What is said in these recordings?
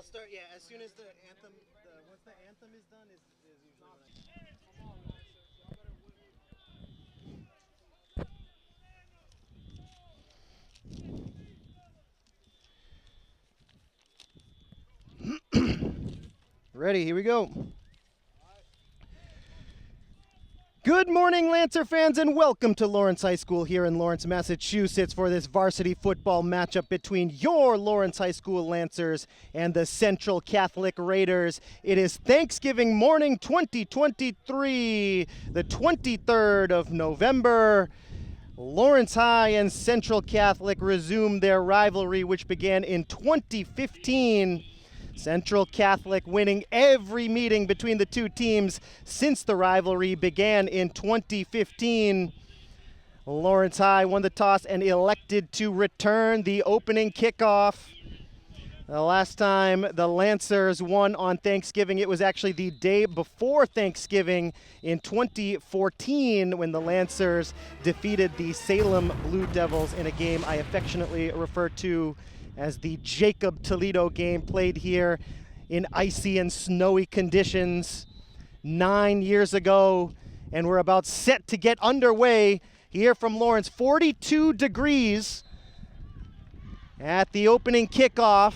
start, yeah, as soon as the anthem, once the anthem is done, is usually when I... Ready, here we go. Good morning, Lancer fans, and welcome to Lawrence High School here in Lawrence, Massachusetts for this varsity football matchup between your Lawrence High School Lancers and the Central Catholic Raiders. It is Thanksgiving morning 2023, the 23rd of November. Lawrence High and Central Catholic resumed their rivalry, which began in 2015. Central Catholic winning every meeting between the two teams since the rivalry began in 2015. Lawrence High won the toss and elected to return the opening kickoff. The last time the Lancers won on Thanksgiving, it was actually the day before Thanksgiving in 2014 when the Lancers defeated the Salem Blue Devils in a game I affectionately refer to as the Jacob Toledo game, played here in icy and snowy conditions 9 years ago. And we're about set to get underway here from Lawrence. 42 degrees at the opening kickoff.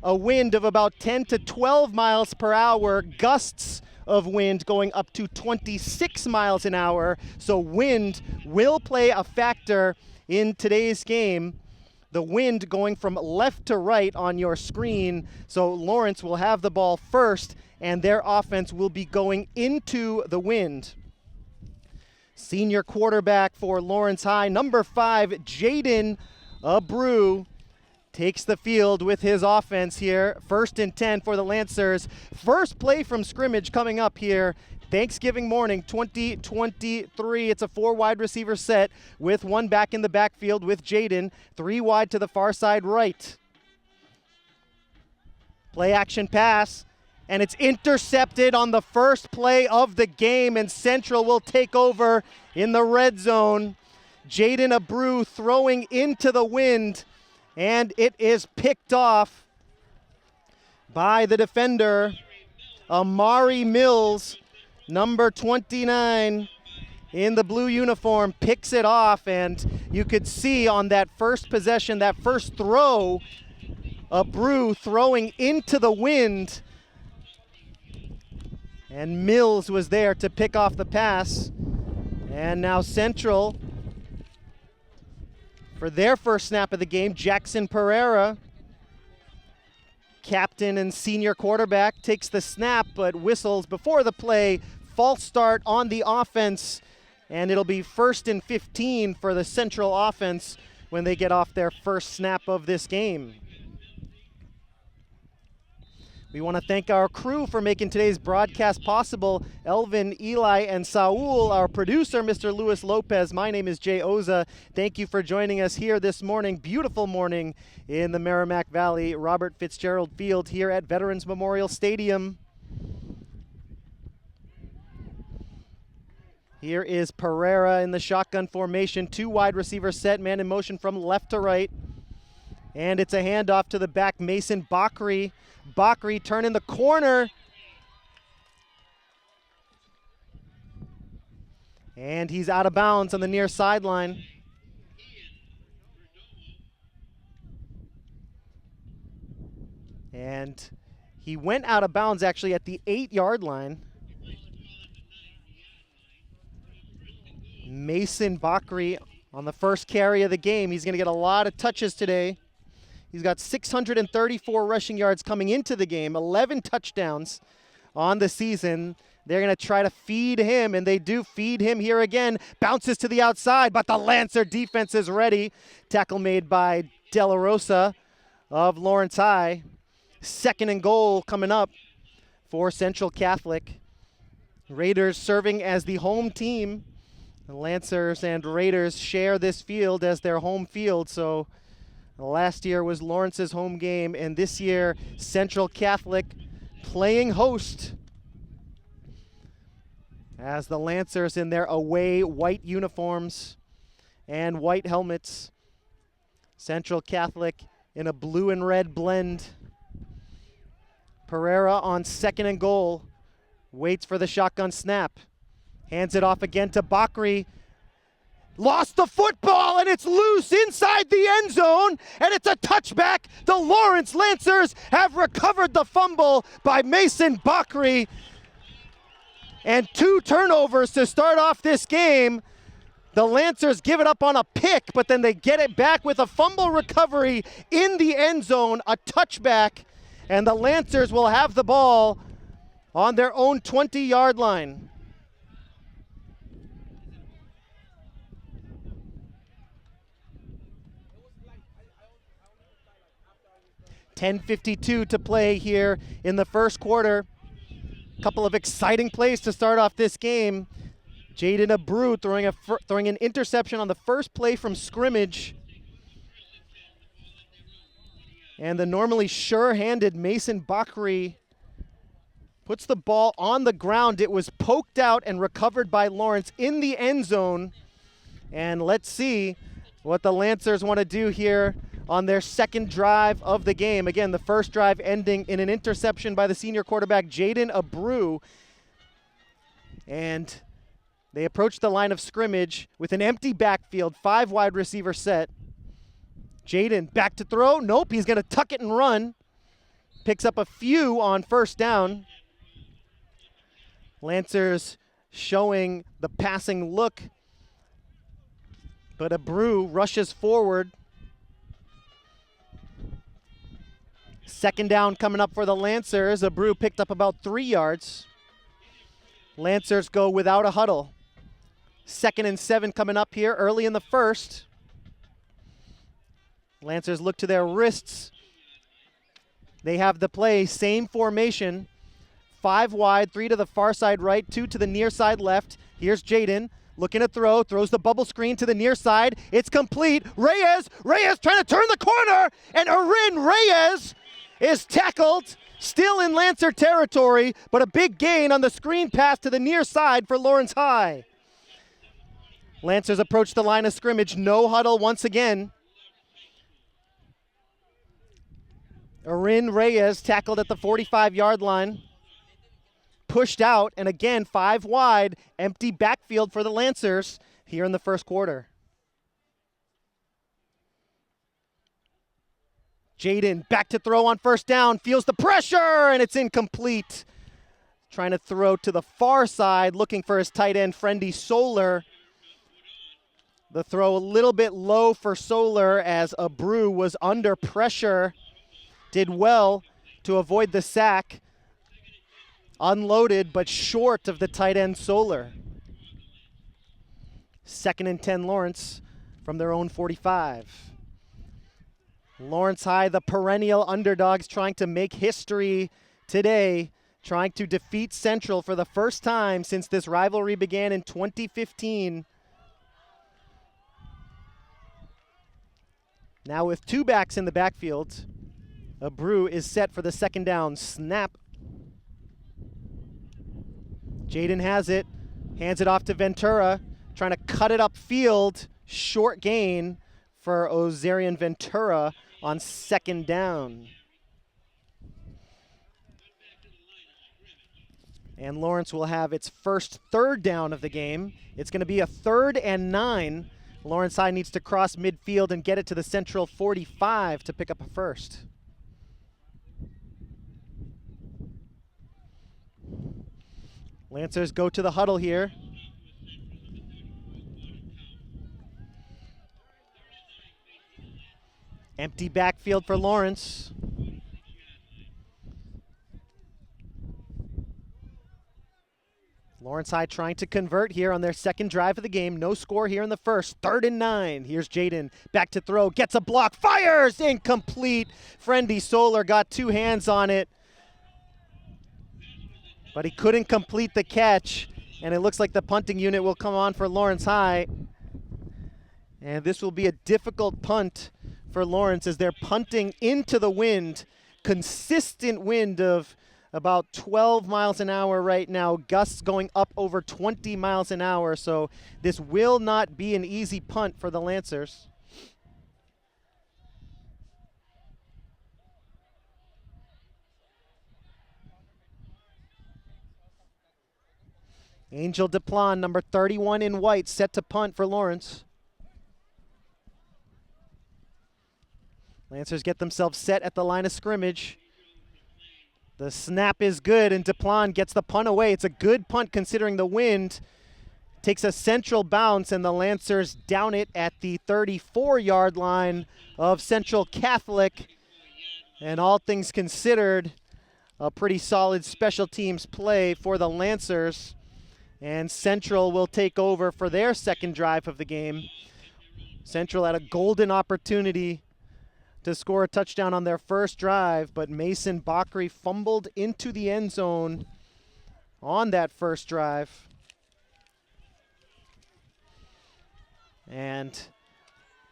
A wind of about 10 to 12 miles per hour, gusts of wind going up to 26 miles an hour. So wind will play a factor in today's game. The wind going from left to right on your screen. So Lawrence will have the ball first, and their offense will be going into the wind. Senior quarterback for Lawrence High, number 5, Jaden Abreu, takes the field with his offense here. 1st and 10 for the Lancers. First play from scrimmage coming up here. Thanksgiving morning 2023. It's a 4 wide receiver set with 1 back in the backfield with Jaden. 3 wide to the far side right. Play action pass, and it's intercepted on the first play of the game, and Central will take over in the red zone. Jaden Abreu throwing into the wind, and it is picked off by the defender, Amari Mills. Number 29 in the blue uniform picks it off, and you could see on that first possession, that first throw, Abreu throwing into the wind, and Mills was there to pick off the pass. And now Central, for their first snap of the game, Jackson Pereira, captain and senior quarterback, takes the snap but whistles before the play. False start on the offense, and it'll be 1st and 15 for the Central offense when they get off their first snap of this game. We want to thank our crew for making today's broadcast possible. Elvin, Eli, and Saul, our producer, Mr. Luis Lopez. My name is Jay Oza. Thank you for joining us here this morning. Beautiful morning in the Merrimack Valley, Robert Fitzgerald Field here at Veterans Memorial Stadium. Here is Pereira in the shotgun formation. 2 wide receiver set, man in motion from left to right. And it's a handoff to the back, Mason Bakri. Bakri turning the corner. And he's out of bounds on the near sideline. And he went out of bounds actually at the 8-yard line. Mason Bakri on the first carry of the game. He's going to get a lot of touches today. He's got 634 rushing yards coming into the game, 11 touchdowns on the season. They're going to try to feed him, and they do feed him here again. Bounces to the outside, but the Lancer defense is ready. Tackle made by De La Rosa of Lawrence High. 2nd and goal coming up for Central Catholic. Raiders serving as the home team. The Lancers and Raiders share this field as their home field, so last year was Lawrence's home game, and this year Central Catholic playing host as the Lancers in their away white uniforms and white helmets. Central Catholic in a blue and red blend. Pereira on 2nd and goal. Waits for the shotgun snap. Hands it off again to Bakri. Lost the football, and it's loose inside the end zone, and it's a touchback. The Lawrence Lancers have recovered the fumble by Mason Bakri. And 2 turnovers to start off this game. The Lancers give it up on a pick, but then they get it back with a fumble recovery in the end zone, a touchback, and the Lancers will have the ball on their own 20-yard line. 10:52 to play here in the first quarter. Couple of exciting plays to start off this game. Jaden Abreu throwing an interception on the first play from scrimmage. And the normally sure-handed Mason Bakri puts the ball on the ground. It was poked out and recovered by Lawrence in the end zone. And let's see what the Lancers want to do here on their second drive of the game. Again, the first drive ending in an interception by the senior quarterback, Jaden Abreu. And they approach the line of scrimmage with an empty backfield, 5 wide receiver set. Jaden back to throw. Nope, he's going to tuck it and run. Picks up a few on first down. Lancers showing the passing look, but Abreu rushes forward. Second down coming up for the Lancers. Abreu picked up about 3 yards. Lancers go without a huddle. 2nd and 7 coming up here early in the first. Lancers look to their wrists. They have the play, same formation. 5 wide, 3 to the far side right, 2 to the near side left. Here's Jaden looking to throw, throws the bubble screen to the near side. It's complete. Reyes trying to turn the corner, and Arin Reyes is tackled, still in Lancer territory, but a big gain on the screen pass to the near side for Lawrence High. Lancers approach the line of scrimmage, no huddle once again. Arin Reyes tackled at the 45-yard line. Pushed out, and again, 5 wide, empty backfield for the Lancers here in the first quarter. Jaden back to throw on first down, feels the pressure, and it's incomplete. Trying to throw to the far side, looking for his tight end, Friendy Solar. The throw a little bit low for Solar as Abreu was under pressure. Did well to avoid the sack. Unloaded, but short of the tight end Solar. 2nd and 10 Lawrence from their own 45. Lawrence High, the perennial underdogs, trying to make history today, trying to defeat Central for the first time since this rivalry began in 2015. Now with 2 backs in the backfield, Abreu is set for the second down. Snap. Jaden has it, hands it off to Ventura, trying to cut it upfield. Short gain for Ozarian Ventura on second down. And Lawrence will have its first third down of the game. It's going to be a 3rd and 9. Lawrence High needs to cross midfield and get it to the Central 45 to pick up a first. Lancers go to the huddle here. Empty backfield for Lawrence. Lawrence High trying to convert here on their second drive of the game. No score here in the first. 3rd and 9. Here's Jaden back to throw. Gets a block. Fires! Incomplete. Friendy Solar got 2 hands on it, but he couldn't complete the catch. And it looks like the punting unit will come on for Lawrence High. And this will be a difficult punt for Lawrence as they're punting into the wind. Consistent wind of about 12 miles an hour right now. Gusts going up over 20 miles an hour. So this will not be an easy punt for the Lancers. Angel Duplan, number 31 in white, set to punt for Lawrence. Lancers get themselves set at the line of scrimmage. The snap is good, and Duplan gets the punt away. It's a good punt considering the wind. Takes a central bounce, and the Lancers down it at the 34-yard line of Central Catholic. And all things considered, a pretty solid special teams play for the Lancers. And Central will take over for their second drive of the game. Central had a golden opportunity to score a touchdown on their first drive, but Mason Bakri fumbled into the end zone on that first drive. And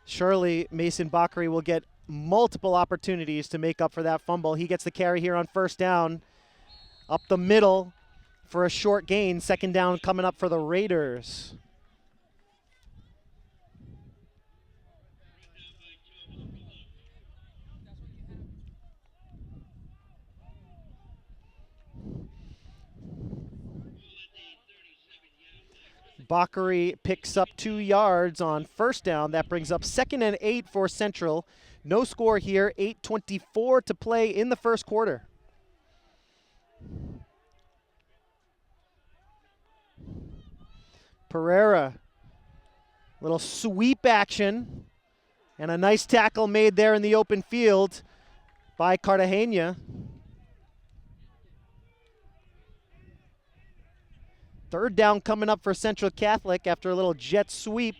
surely Mason Bakri will get multiple opportunities to make up for that fumble. He gets the carry here on first down, up the middle for a short gain. Second down coming up for the Raiders. Bakri picks up 2 yards on first down. That brings up 2nd and 8 for Central. No score here, 8:24 to play in the first quarter. Pereira, little sweep action, and a nice tackle made there in the open field by Cartagena. Third down coming up for Central Catholic after a little jet sweep.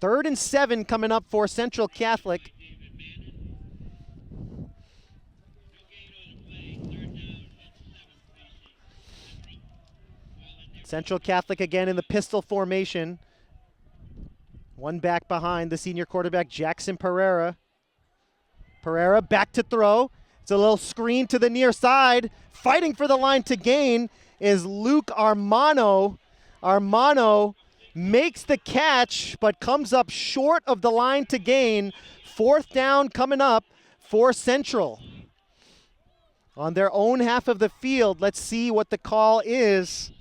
Third and 7 coming up for Central Catholic. Central Catholic again in the pistol formation. One back behind the senior quarterback, Jackson Pereira. Pereira back to throw. It's a little screen to the near side. Fighting for the line to gain is Luke Armano. Armano makes the catch, but comes up short of the line to gain. Fourth down coming up for Central. On their own half of the field, let's see what the call is.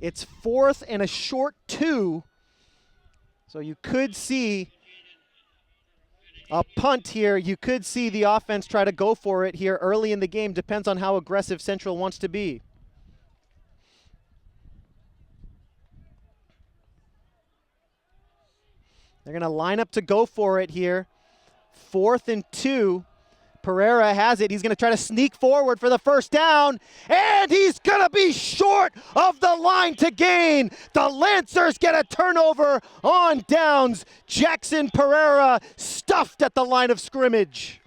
It's 4th and a short 2. So you could see a punt here. You could see the offense try to go for it here early in the game. Depends on how aggressive Central wants to be. They're going to line up to go for it here. 4th and 2. Pereira has it. He's going to try to sneak forward for the first down, and he's going to be short of the line to gain. The Lancers get a turnover on downs. Jackson Pereira stuffed at the line of scrimmage.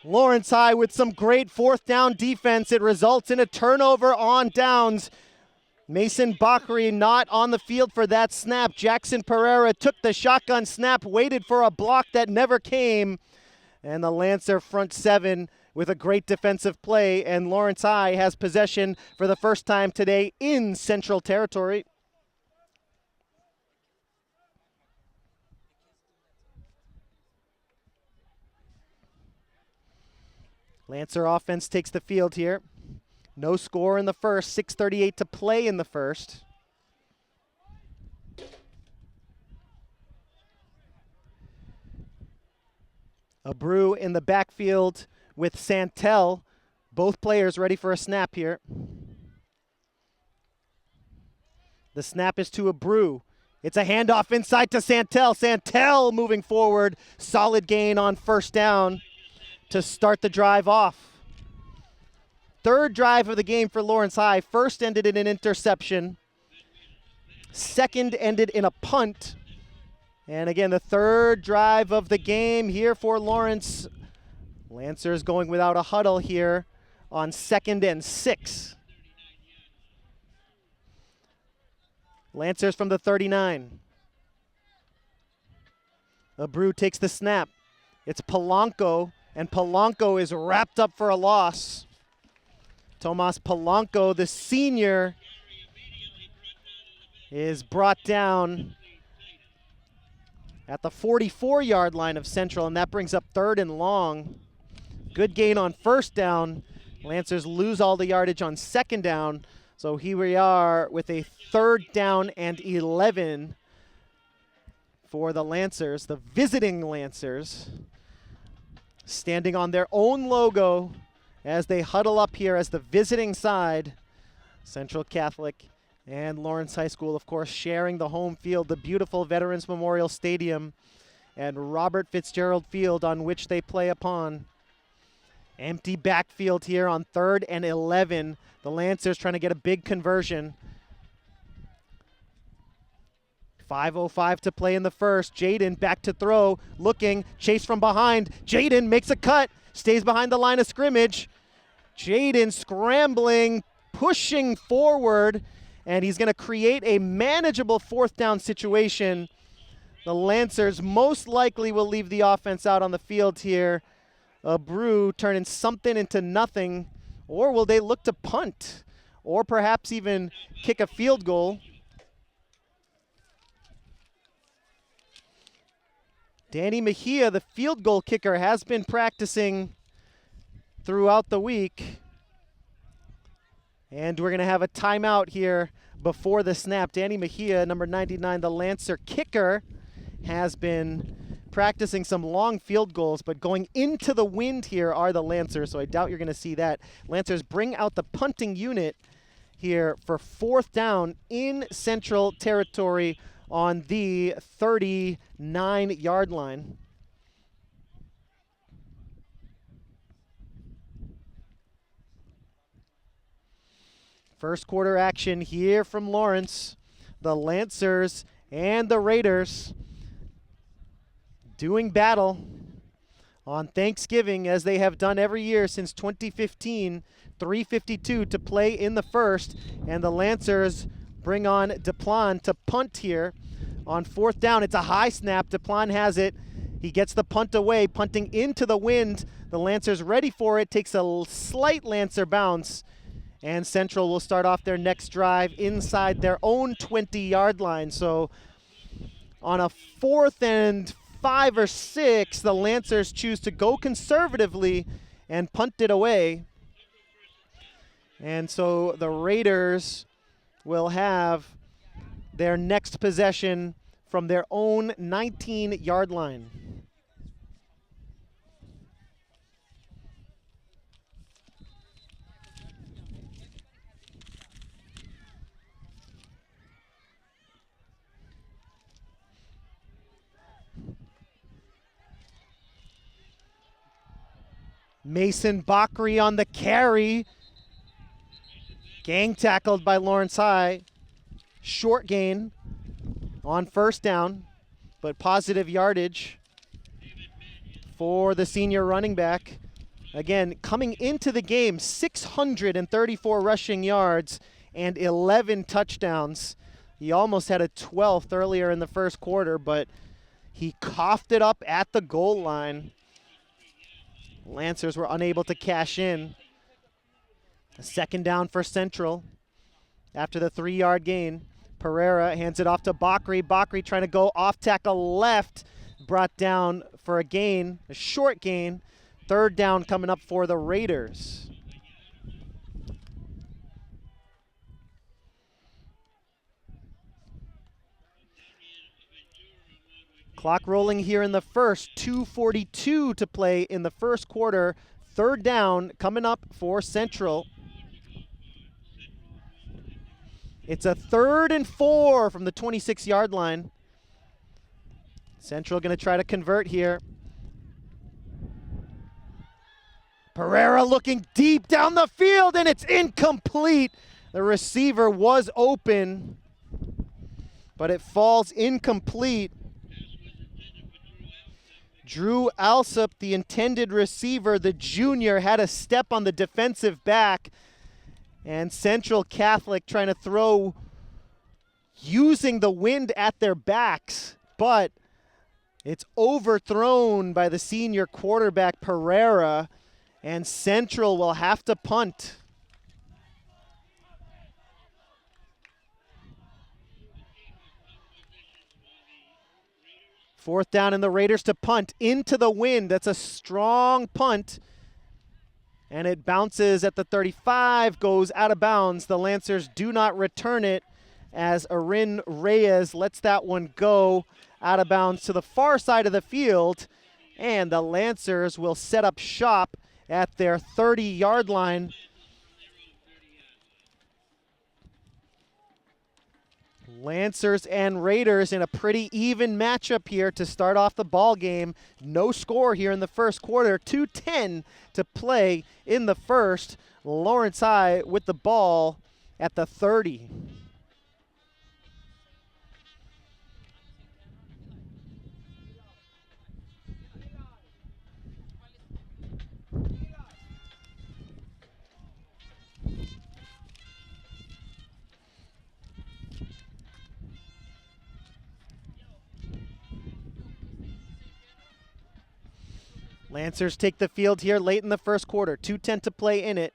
Lawrence High with some great fourth down defense. It results in a turnover on downs. Mason Bakri not on the field for that snap. Jackson Pereira took the shotgun snap, waited for a block that never came. And the Lancer front 7 with a great defensive play. And Lawrence High has possession for the first time today in Central Territory. Lancer offense takes the field here. No score in the first, 6:38 to play in the first. Abreu in the backfield with Santel. Both players ready for a snap here. The snap is to Abreu. It's a handoff inside to Santel. Santel moving forward. Solid gain on first down to start the drive off. Third drive of the game for Lawrence High. First ended in an interception. Second ended in a punt. And again, the third drive of the game here for Lawrence. Lancers going without a huddle here on 2nd and 6. Lancers from the 39. Abreu takes the snap. It's Polanco, and Polanco is wrapped up for a loss. Tomas Polanco, the senior, is brought down at the 44-yard line of Central, and that brings up 3rd and long. Good gain on 1st down. Lancers lose all the yardage on 2nd down. So here we are with a 3rd down and 11 for the Lancers, the visiting Lancers, standing on their own logo as they huddle up here as the visiting side. Central Catholic and Lawrence High School, of course, sharing the home field, the beautiful Veterans Memorial Stadium and Robert Fitzgerald Field on which they play upon. Empty backfield here on 3rd and 11. The Lancers trying to get a big conversion. 5:05 to play in the first. Jaden back to throw, looking, chase from behind. Jaden makes a cut, stays behind the line of scrimmage. Jaden scrambling, pushing forward, and he's going to create a manageable 4th down situation. The Lancers most likely will leave the offense out on the field here. A brew turning something into nothing, or will they look to punt, or perhaps even kick a field goal? Danny Mejia, the field goal kicker, has been practicing throughout the week. And we're going to have a timeout here before the snap. Danny Mejia, number 99, the Lancer kicker, has been practicing some long field goals, but going into the wind here are the Lancers, so I doubt you're going to see that. Lancers bring out the punting unit here for 4th down in Central territory on the 39-yard line. First quarter action here from Lawrence. The Lancers and the Raiders doing battle on Thanksgiving, as they have done every year since 2015. 3:52 to play in the first, and the Lancers bring on Deplan to punt here on 4th down. It's a high snap. Deplan has it. He gets the punt away, punting into the wind. The Lancers ready for it. Takes a slight Lancer bounce, and Central will start off their next drive inside their own 20-yard line. So on a 4th and 5 or 6, the Lancers choose to go conservatively and punt it away. And so the Raiders will have their next possession from their own 19-yard line. Mason Bakri on the carry. Gang tackled by Lawrence High. Short gain on 1st down, but positive yardage for the senior running back. Again, coming into the game, 634 rushing yards and 11 touchdowns. He almost had a 12th earlier in the first quarter, but he coughed it up at the goal line. Lancers were unable to cash in. A 2nd down for Central after the 3-yard gain. Pereira hands it off to Bakri. Bakri trying to go off tackle left. Brought down for a gain, a short gain. 3rd down coming up for the Raiders. Clock rolling here in the first. 2:42 to play in the first quarter. 3rd down coming up for Central. It's a 3rd and 4 from the 26-yard line. Central going to try to convert here. Pereira looking deep down the field, and it's incomplete. The receiver was open, but it falls incomplete. Drew Alsop, the intended receiver, the junior, had a step on the defensive back. And Central Catholic trying to throw using the wind at their backs, but it's overthrown by the senior quarterback Pereira, and Central will have to punt. 4th down and the Raiders to punt into the wind. That's a strong punt. And it bounces at the 35, goes out of bounds. The Lancers do not return it as Arin Reyes lets that one go out of bounds to the far side of the field. And the Lancers will set up shop at their 30-yard line. Lancers and Raiders in a pretty even matchup here to start off the ball game. No score here in the first quarter. 2:10 to play in the first. Lawrence High with the ball at the 30. Lancers take the field here late in the first quarter. 2:10 to play in it.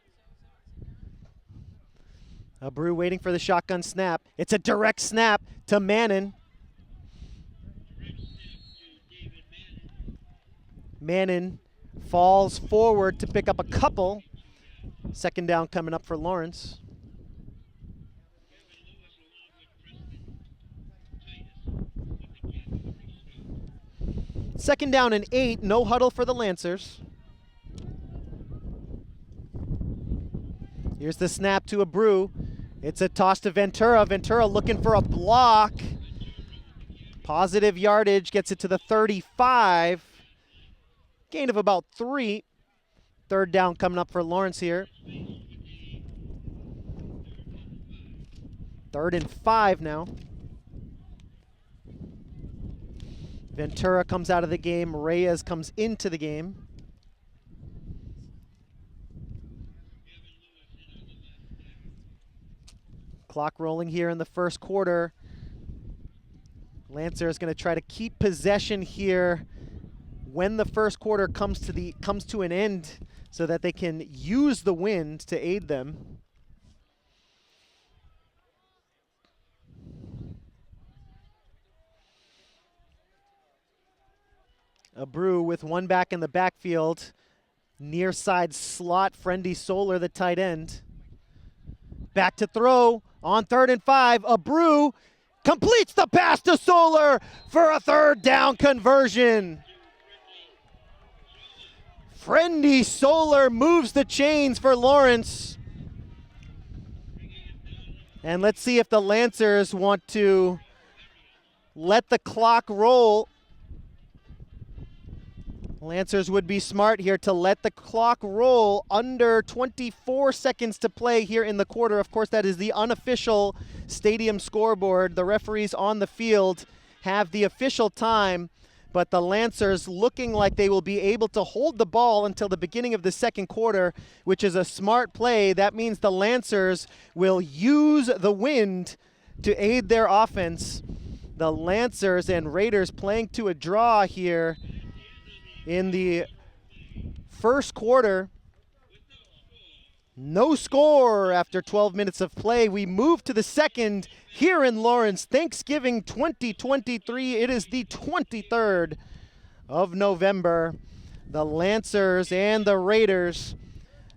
Abreu waiting for the shotgun snap. It's a direct snap to Mannon. Mannon falls forward to pick up a couple. 2nd down coming up for Lawrence. Second down and 8, no huddle for the Lancers. Here's the snap to Abreu. It's a toss to Ventura. Ventura looking for a block. Positive yardage, gets it to the 35. Gain of about 3. 3rd down coming up for Lawrence here. 3rd and 5 now. Ventura comes out of the game. Reyes comes into the game. Clock rolling here in the first quarter. Lancer is going to try to keep possession here when the first quarter comes to an end so that they can use the wind to aid them. Abreu with one back in the backfield. Near side slot, Friendly Solar, the tight end. Back to throw on 3rd and 5. Abreu completes the pass to Solar for a 3rd down conversion. Friendly Solar moves the chains for Lawrence. And let's see if the Lancers want to let the clock roll. Lancers would be smart here to let the clock roll. Under 24 seconds to play here in the quarter. Of course, that is the unofficial stadium scoreboard. The referees on the field have the official time, but the Lancers looking like they will be able to hold the ball until the beginning of the second quarter, which is a smart play. That means the Lancers will use the wind to aid their offense. The Lancers and Raiders playing to a draw here in the first quarter. No score after 12 minutes of play. We move to the second here in Lawrence. Thanksgiving 2023. It is the 23rd of November. The Lancers and the Raiders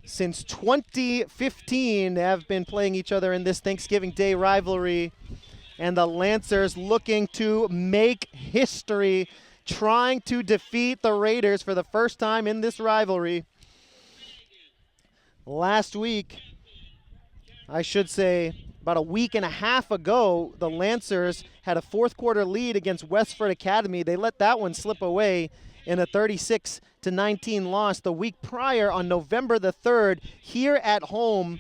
since 2015 have been playing each other in this Thanksgiving Day rivalry. And the Lancers looking to make history, trying to defeat the Raiders for the first time in this rivalry. Last week, I should say about a week and a half ago, the Lancers had a fourth quarter lead against Westford Academy. They let that one slip away in a 36-19 loss. The week prior, on November the 3rd, here at home,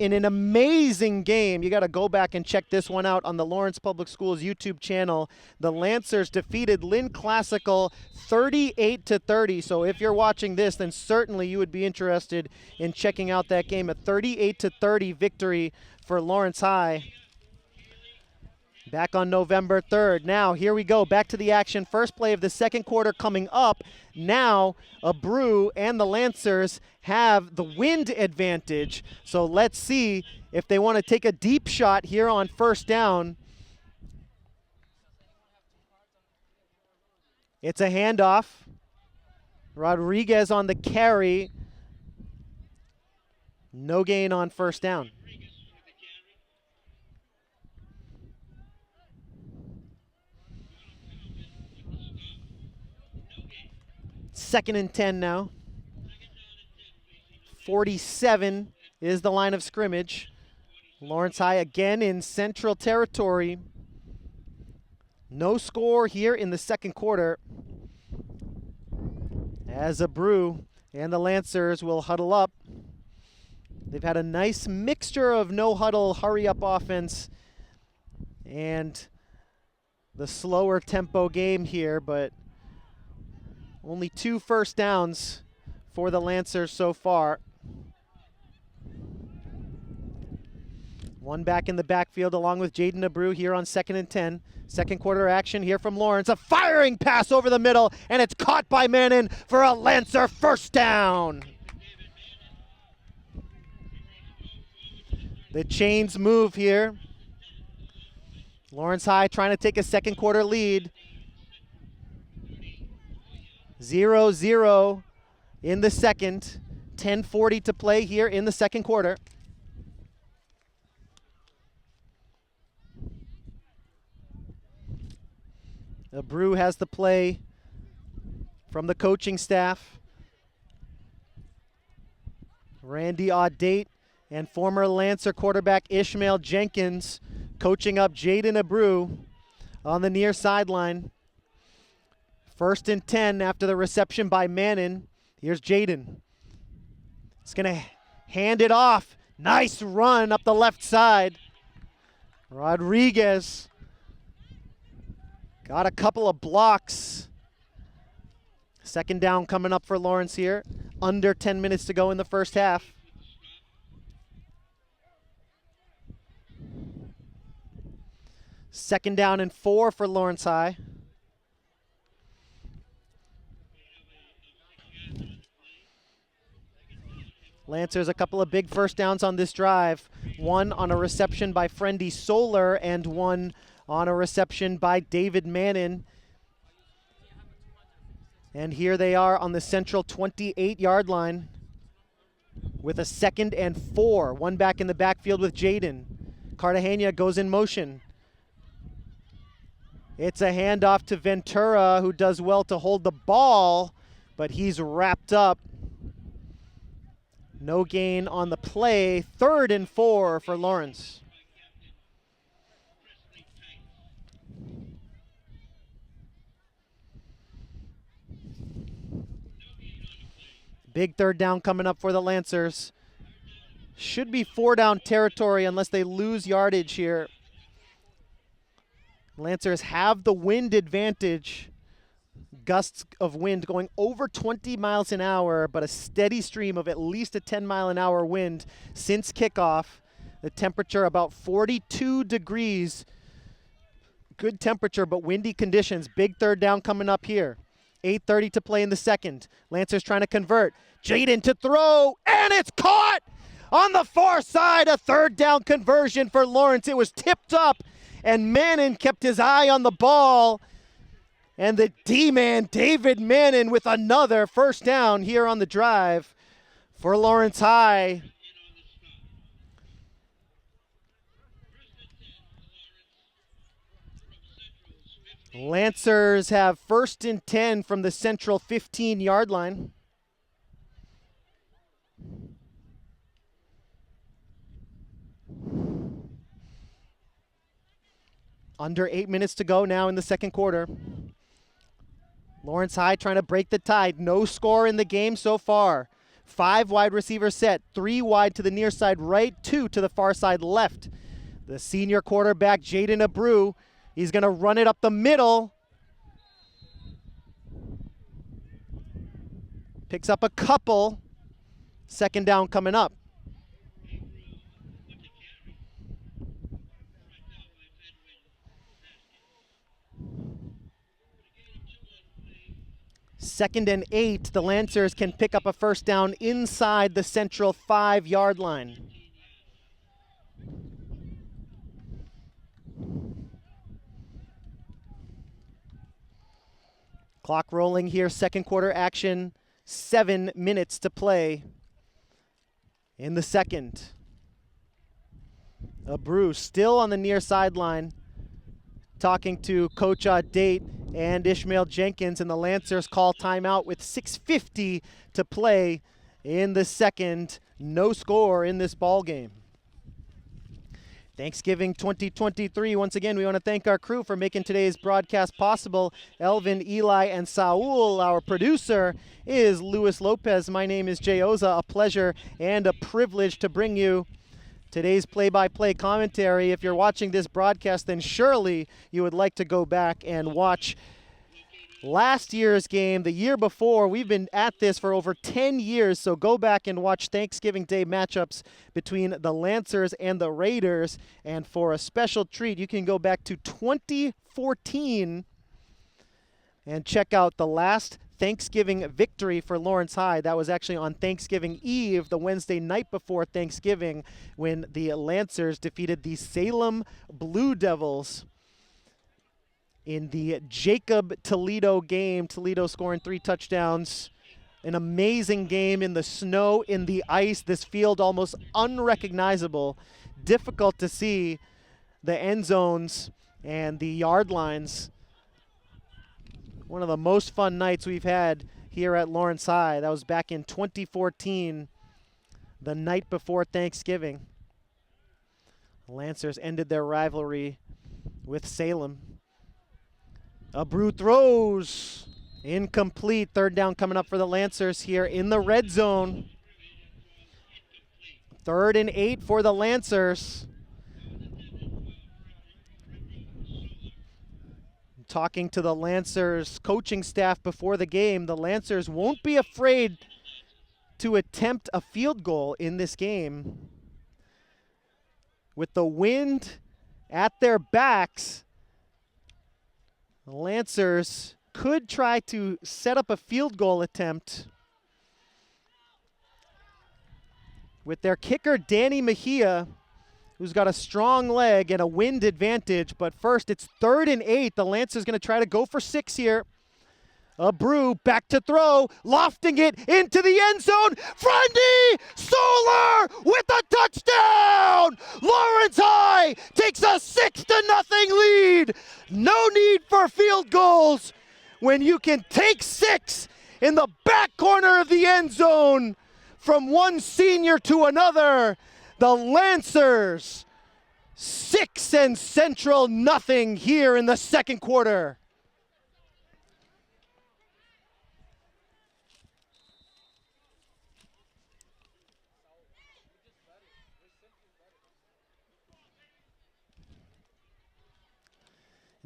in an amazing game. You got to go back and check this one out on the Lawrence Public Schools YouTube channel. The Lancers defeated Lynn Classical 38-30. So if you're watching this, then certainly you would be interested in checking out that game. A 38-30 victory for Lawrence High. Back on November 3rd. Now, here we go. Back to the action. First play of the second quarter coming up. Now, Abreu and the Lancers have the wind advantage. So let's see if they want to take a deep shot here on first down. It's a handoff. Rodriguez on the carry. No gain on first down. Second and 10 now. 47 is the line of scrimmage. Lawrence High again in Central Territory. No score here in the second quarter, as Abreu and the Lancers will huddle up. They've had a nice mixture of no-huddle, hurry-up offense and the slower tempo game here, but only 2 first downs for the Lancers so far. One back in the backfield along with Jaden Abreu here on 2nd and 10. Second quarter action here from Lawrence. A firing pass over the middle, and it's caught by Manning for a Lancer first down. The chains move here. Lawrence High trying to take a second quarter lead. 0-0 in the second. 10:40 to play here in the second quarter. Abreu has the play from the coaching staff. Randy Audate and former Lancer quarterback Ishmael Jenkins coaching up Jaden Abreu on the near sideline. 1st and 10 after the reception by Manning. Here's Jaden. He's going to hand it off. Nice run up the left side. Rodriguez got a couple of blocks. Second down coming up for Lawrence here. Under 10 minutes to go in the first half. Second down and 4 for Lawrence High. Lancers a couple of big first downs on this drive. One on a reception by Friendy Solar and one on a reception by David Manning. And here they are on the central 28-yard line with a 2nd and 4. One back in the backfield with Jaden. Cartagena goes in motion. It's a handoff to Ventura, who does well to hold the ball, but he's wrapped up. No gain on the play. 3rd and 4 for Lawrence. Big 3rd down coming up for the Lancers. Should be 4-down territory unless they lose yardage here. Lancers have the wind advantage. Gusts of wind going over 20 miles an hour, but a steady stream of at least a 10-mile-an-hour wind since kickoff. The temperature about 42 degrees. Good temperature, but windy conditions. Big 3rd down coming up here. 8:30 to play in the second. Lancers trying to convert. Jaden to throw, and it's caught on the far side. A 3rd down conversion for Lawrence. It was tipped up, and Manning kept his eye on the ball. And the D-man, David Manning, with another first down here on the drive for Lawrence High. Lancers have 1st and 10 from the central 15-yard line. Under 8 minutes to go now in the second quarter. Lawrence High trying to break the tide. No score in the game so far. 5 wide receiver set, 3 wide to the near side right, 2 to the far side left. The senior quarterback, Jaden Abreu, he's going to run it up the middle. Picks up a couple. 2nd down coming up. Second and 8, the Lancers can pick up a first down inside the central 5-yard line. Clock rolling here, second quarter action, 7 minutes to play in the second. Abreu still on the near sideline, talking to Coach Date and Ishmael Jenkins, and the Lancers call timeout with 6:50 to play in the second. No score in this ball game. Thanksgiving 2023. Once again, we want to thank our crew for making today's broadcast possible. Elvin, Eli, and Saul. Our producer is Luis Lopez. My name is Jay Oza. A pleasure and a privilege to bring you today's play-by-play commentary. If you're watching this broadcast, then surely you would like to go back and watch last year's game, the year before. We've been at this for over 10 years, so go back and watch Thanksgiving Day matchups between the Lancers and the Raiders. And for a special treat, you can go back to 2014 and check out the last Thanksgiving victory for Lawrence High. That was actually on Thanksgiving Eve, the Wednesday night before Thanksgiving, when the Lancers defeated the Salem Blue Devils in the Jacob Toledo game. Toledo scoring 3 touchdowns. An amazing game in the snow, in the ice. This field almost unrecognizable. Difficult to see the end zones and the yard lines. One of the most fun nights we've had here at Lawrence High. That was back in 2014, the night before Thanksgiving. The Lancers ended their rivalry with Salem. Abreu throws, incomplete. Third down coming up for the Lancers here in the red zone. 3rd and 8 for the Lancers. Talking to the Lancers coaching staff before the game, the Lancers won't be afraid to attempt a field goal in this game. With the wind at their backs, the Lancers could try to set up a field goal attempt with their kicker, Danny Mejia, who's got a strong leg and a wind advantage. But first, it's 3rd and 8. The Lancers going to try to go for 6 here. Abreu back to throw, lofting it into the end zone. Friendly Solar with a touchdown! Lawrence High takes a 6-0 lead. No need for field goals when you can take 6 in the back corner of the end zone from one senior to another. The Lancers 6 and Central nothing here in the second quarter.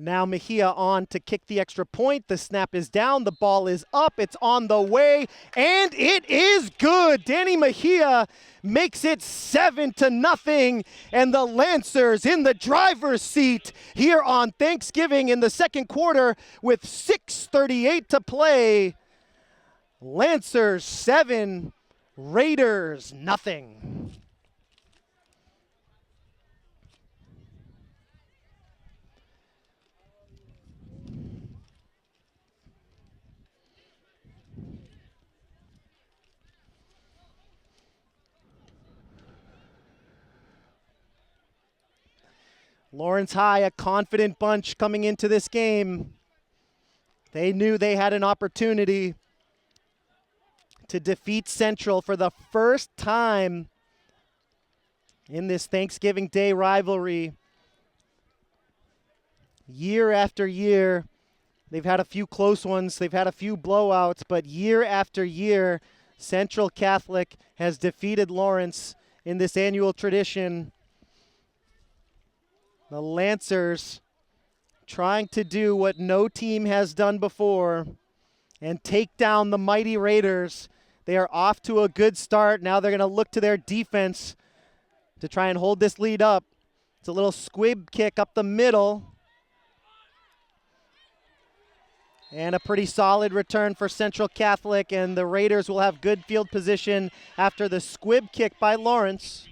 Now Mejia on to kick the extra point. The snap is down. The ball is up. It's on the way. And it is good. Danny Mejia makes it 7-0. And the Lancers in the driver's seat here on Thanksgiving in the second quarter with 6:38 to play. Lancers 7, Raiders nothing. Lawrence High, a confident bunch coming into this game. They knew they had an opportunity to defeat Central for the first time in this Thanksgiving Day rivalry. Year after year, they've had a few close ones, they've had a few blowouts, but year after year, Central Catholic has defeated Lawrence in this annual tradition. The Lancers trying to do what no team has done before and take down the mighty Raiders. They are off to a good start. Now they're going to look to their defense to try and hold this lead up. It's a little squib kick up the middle. And a pretty solid return for Central Catholic, and the Raiders will have good field position after the squib kick by Lawrence.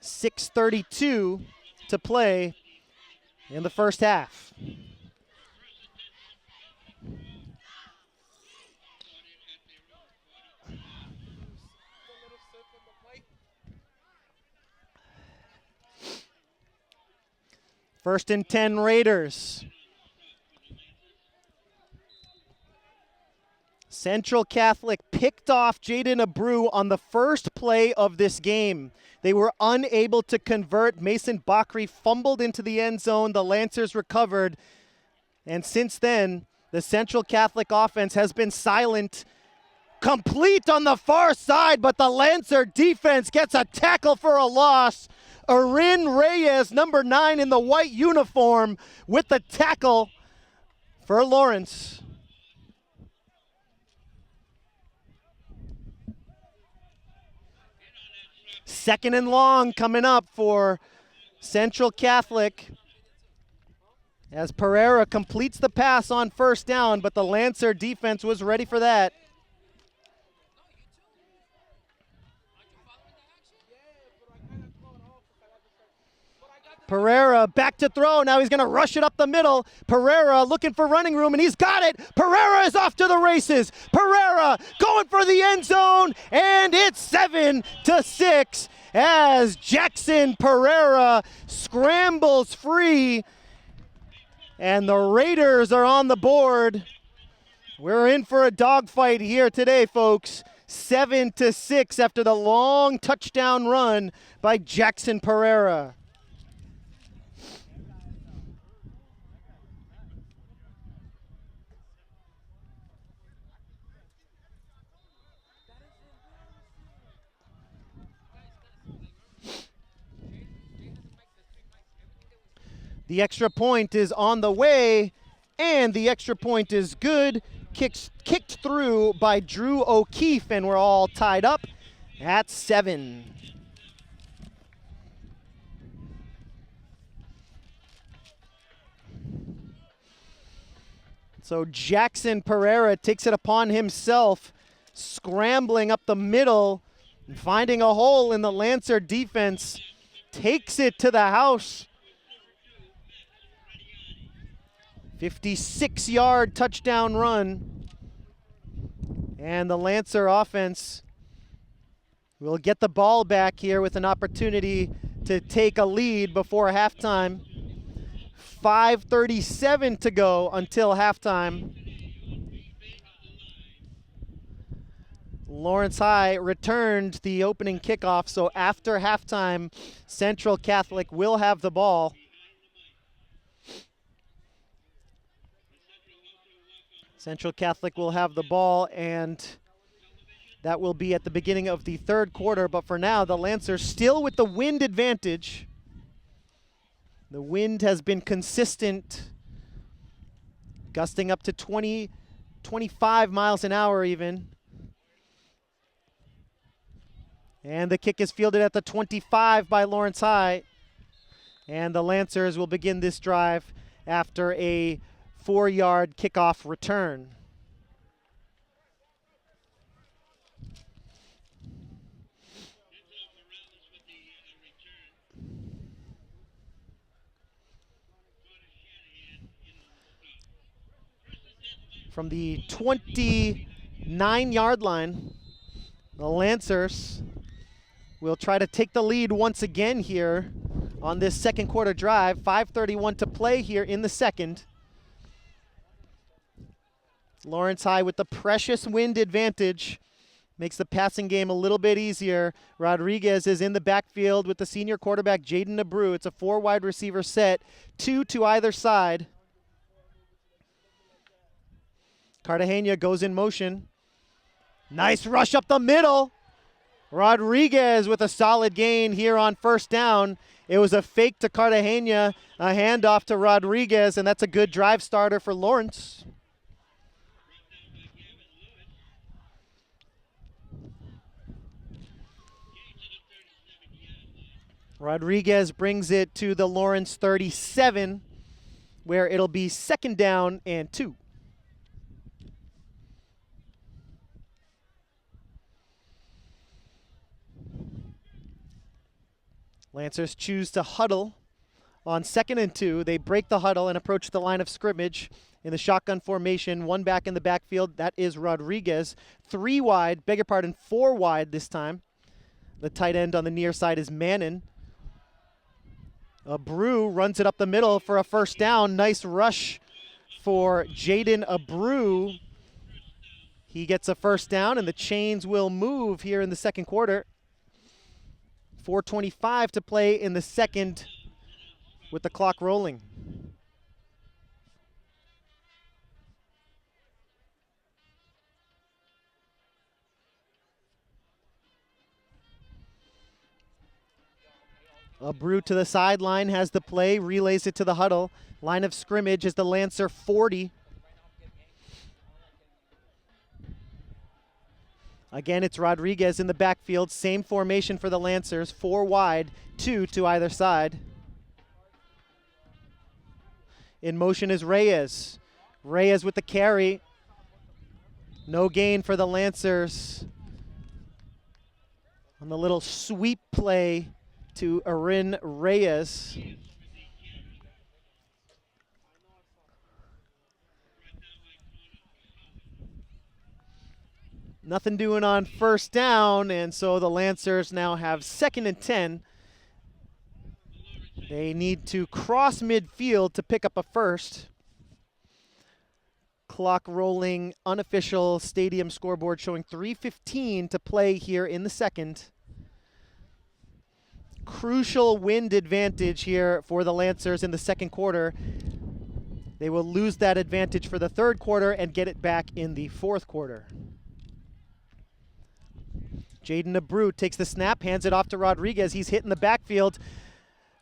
6:32 to play in the first half. First and 10 Raiders. Central Catholic picked off Jaden Abreu on the first play of this game. They were unable to convert. Mason Bakri fumbled into the end zone. The Lancers recovered. And since then, the Central Catholic offense has been silent. Complete on the far side, but the Lancer defense gets a tackle for a loss. Arin Reyes, number 9 in the white uniform, with the tackle for Lawrence. Second and long coming up for Central Catholic as Pereira completes the pass on first down, but the Lancer defense was ready for that. Pereira back to throw. Now he's going to rush it up the middle. Pereira looking for running room, and he's got it. Pereira is off to the races. Pereira going for the end zone, and it's 7-6 as Jackson Pereira scrambles free, and the Raiders are on the board. We're in for a dogfight here today, folks. 7-6 after the long touchdown run by Jackson Pereira. The extra point is on the way, and the extra point is good. Kicked through by Drew O'Keefe, and we're all tied up at 7. So Jackson Pereira takes it upon himself, scrambling up the middle and finding a hole in the Lancer defense. Takes it to the house. 56-yard touchdown run. And the Lancer offense will get the ball back here with an opportunity to take a lead before halftime. 5:37 to go until halftime. Lawrence High returned the opening kickoff, so after halftime, Central Catholic will have the ball. Central Catholic will have the ball, and that will be at the beginning of the third quarter. But for now, the Lancers still with the wind advantage. The wind has been consistent, gusting up to 20, 25 miles an hour even. And the kick is fielded at the 25 by Lawrence High. And the Lancers will begin this drive after a 4-yard kickoff return. From the 29-yard line, the Lancers will try to take the lead once again here on this second quarter drive. 5:31 to play here in the second. Lawrence High with the precious wind advantage makes the passing game a little bit easier. Rodriguez is in the backfield with the senior quarterback Jaden Abreu. It's a 4 wide receiver set, 2 to either side. Cartagena goes in motion. Nice rush up the middle. Rodriguez with a solid gain here on first down. It was a fake to Cartagena, a handoff to Rodriguez, and that's a good drive starter for Lawrence. Rodriguez brings it to the Lawrence 37, where it'll be second down and 2. Lancers choose to huddle On 2nd and 2, they break the huddle and approach the line of scrimmage in the shotgun formation. One back in the backfield, that is Rodriguez. 3 wide, 4 wide this time. The tight end on the near side is Mannon. Abreu runs it up the middle for a first down. Nice rush for Jaden Abreu. He gets a first down, and the chains will move here in the second quarter. 4:25 to play in the second with the clock rolling. Abreu to the sideline, has the play, relays it to the huddle. Line of scrimmage is the Lancer 40. Again, it's Rodriguez in the backfield. Same formation for the Lancers. 4 wide, 2 to either side. In motion is Reyes. Reyes with the carry. No gain for the Lancers. On the little sweep play to Arin Reyes. Nothing doing on first down, and so the Lancers now have 2nd and 10. They need to cross midfield to pick up a first. Clock rolling, unofficial stadium scoreboard showing 3:15 to play here in the second. Crucial wind advantage here for the Lancers in the second quarter. They will lose that advantage for the third quarter and get it back in the fourth quarter. Jaden Abreu takes the snap, hands it off to Rodriguez. He's hit in the backfield.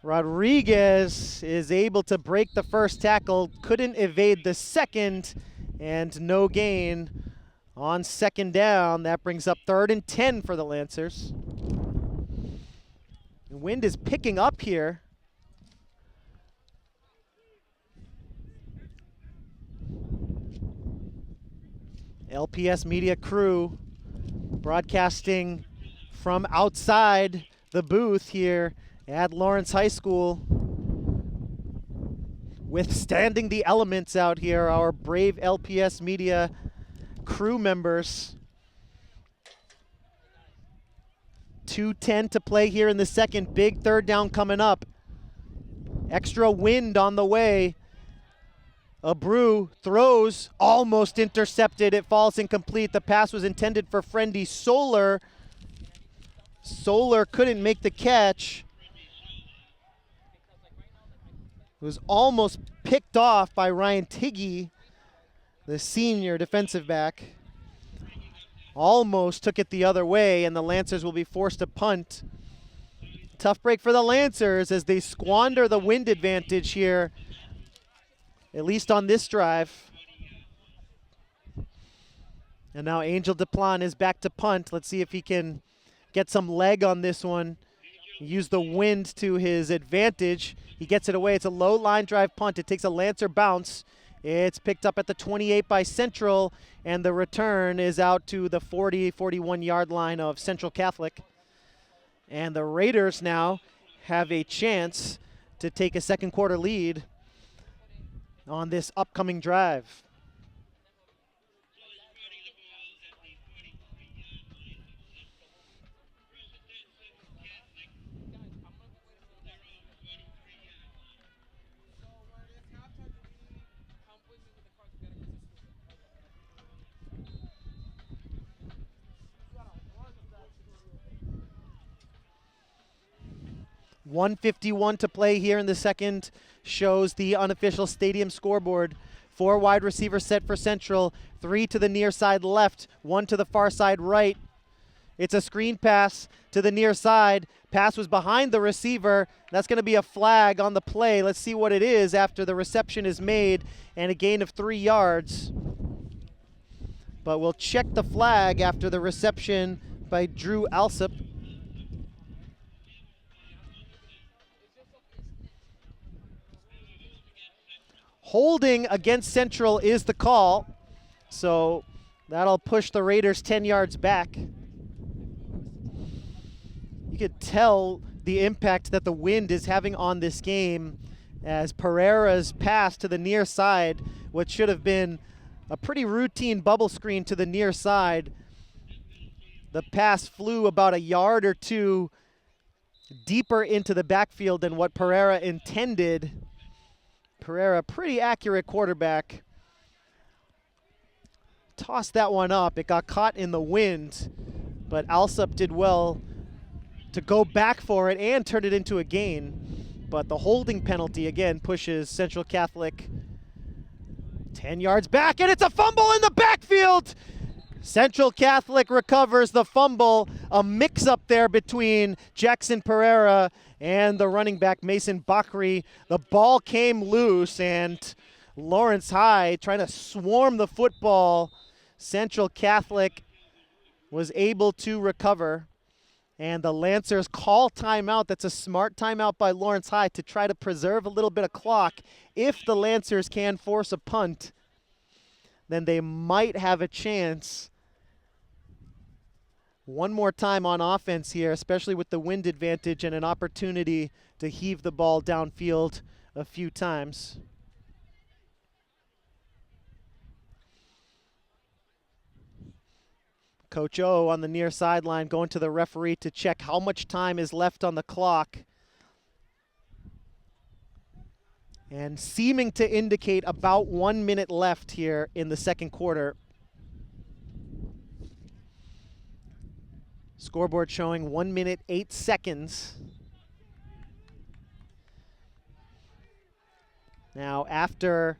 Rodriguez is able to break the first tackle, couldn't evade the second, and no gain on 2nd down. That brings up 3rd and 10 for the Lancers. The wind is picking up here. LPS media crew broadcasting from outside the booth here at Lawrence High School. Withstanding the elements out here, our brave LPS media crew members. 2:10 to play here in the second. Big third down coming up. Extra wind on the way. Abreu throws, almost intercepted. It falls incomplete. The pass was intended for Friendy Solar. Solar couldn't make the catch. It was almost picked off by Ryan Tiggy, the senior defensive back. Almost took it the other way, and the Lancers will be forced to punt. Tough break for the Lancers as they squander the wind advantage here, at least on this drive. And now Angel Duplan is back to punt. Let's see if he can get some leg on this one. Use the wind to his advantage. He gets it away. It's a low line drive punt. It takes a Lancer bounce. It's picked up at the 28 by Central, and the return is out to the 41 yard line of Central Catholic. And the Raiders now have a chance to take a second quarter lead on this upcoming drive. .151 to play here in the second shows the unofficial stadium scoreboard. 4 wide receivers set for Central, 3 to the near side left, 1 to the far side right. It's a screen pass to the near side. Pass was behind the receiver. That's going to be a flag on the play. Let's see what it is after the reception is made and a gain of 3 yards. But we'll check the flag after the reception by Drew Alsop. Holding against Central is the call, so that'll push the Raiders 10 yards back. You could tell the impact that the wind is having on this game. as Pereira's pass to the near side, what should have been a pretty routine bubble screen to the near side. The pass flew about a yard or two deeper into the backfield than what Pereira intended. Pereira, pretty accurate quarterback. Tossed that one up. It got caught in the wind, but Alsup did well to go back for it and turn it into a gain. But the holding penalty, again, pushes Central Catholic 10 yards back, and it's a fumble in the backfield. Central Catholic recovers the fumble. A mix-up there between Jackson Pereira and the running back Mason Bakri. The ball came loose, and Lawrence High trying to swarm the football. Central Catholic was able to recover, and the Lancers call timeout. That's a smart timeout by Lawrence High to try to preserve a little bit of clock. If the Lancers can force a punt, then they might have a chance. One more time on offense here, especially with the wind advantage and an opportunity to heave the ball downfield a few times. Coach O on the near sideline going to the referee to check how much time is left on the clock. And seeming to indicate about 1 minute left here in the second quarter. Scoreboard showing 1 minute, 8 seconds. Now, after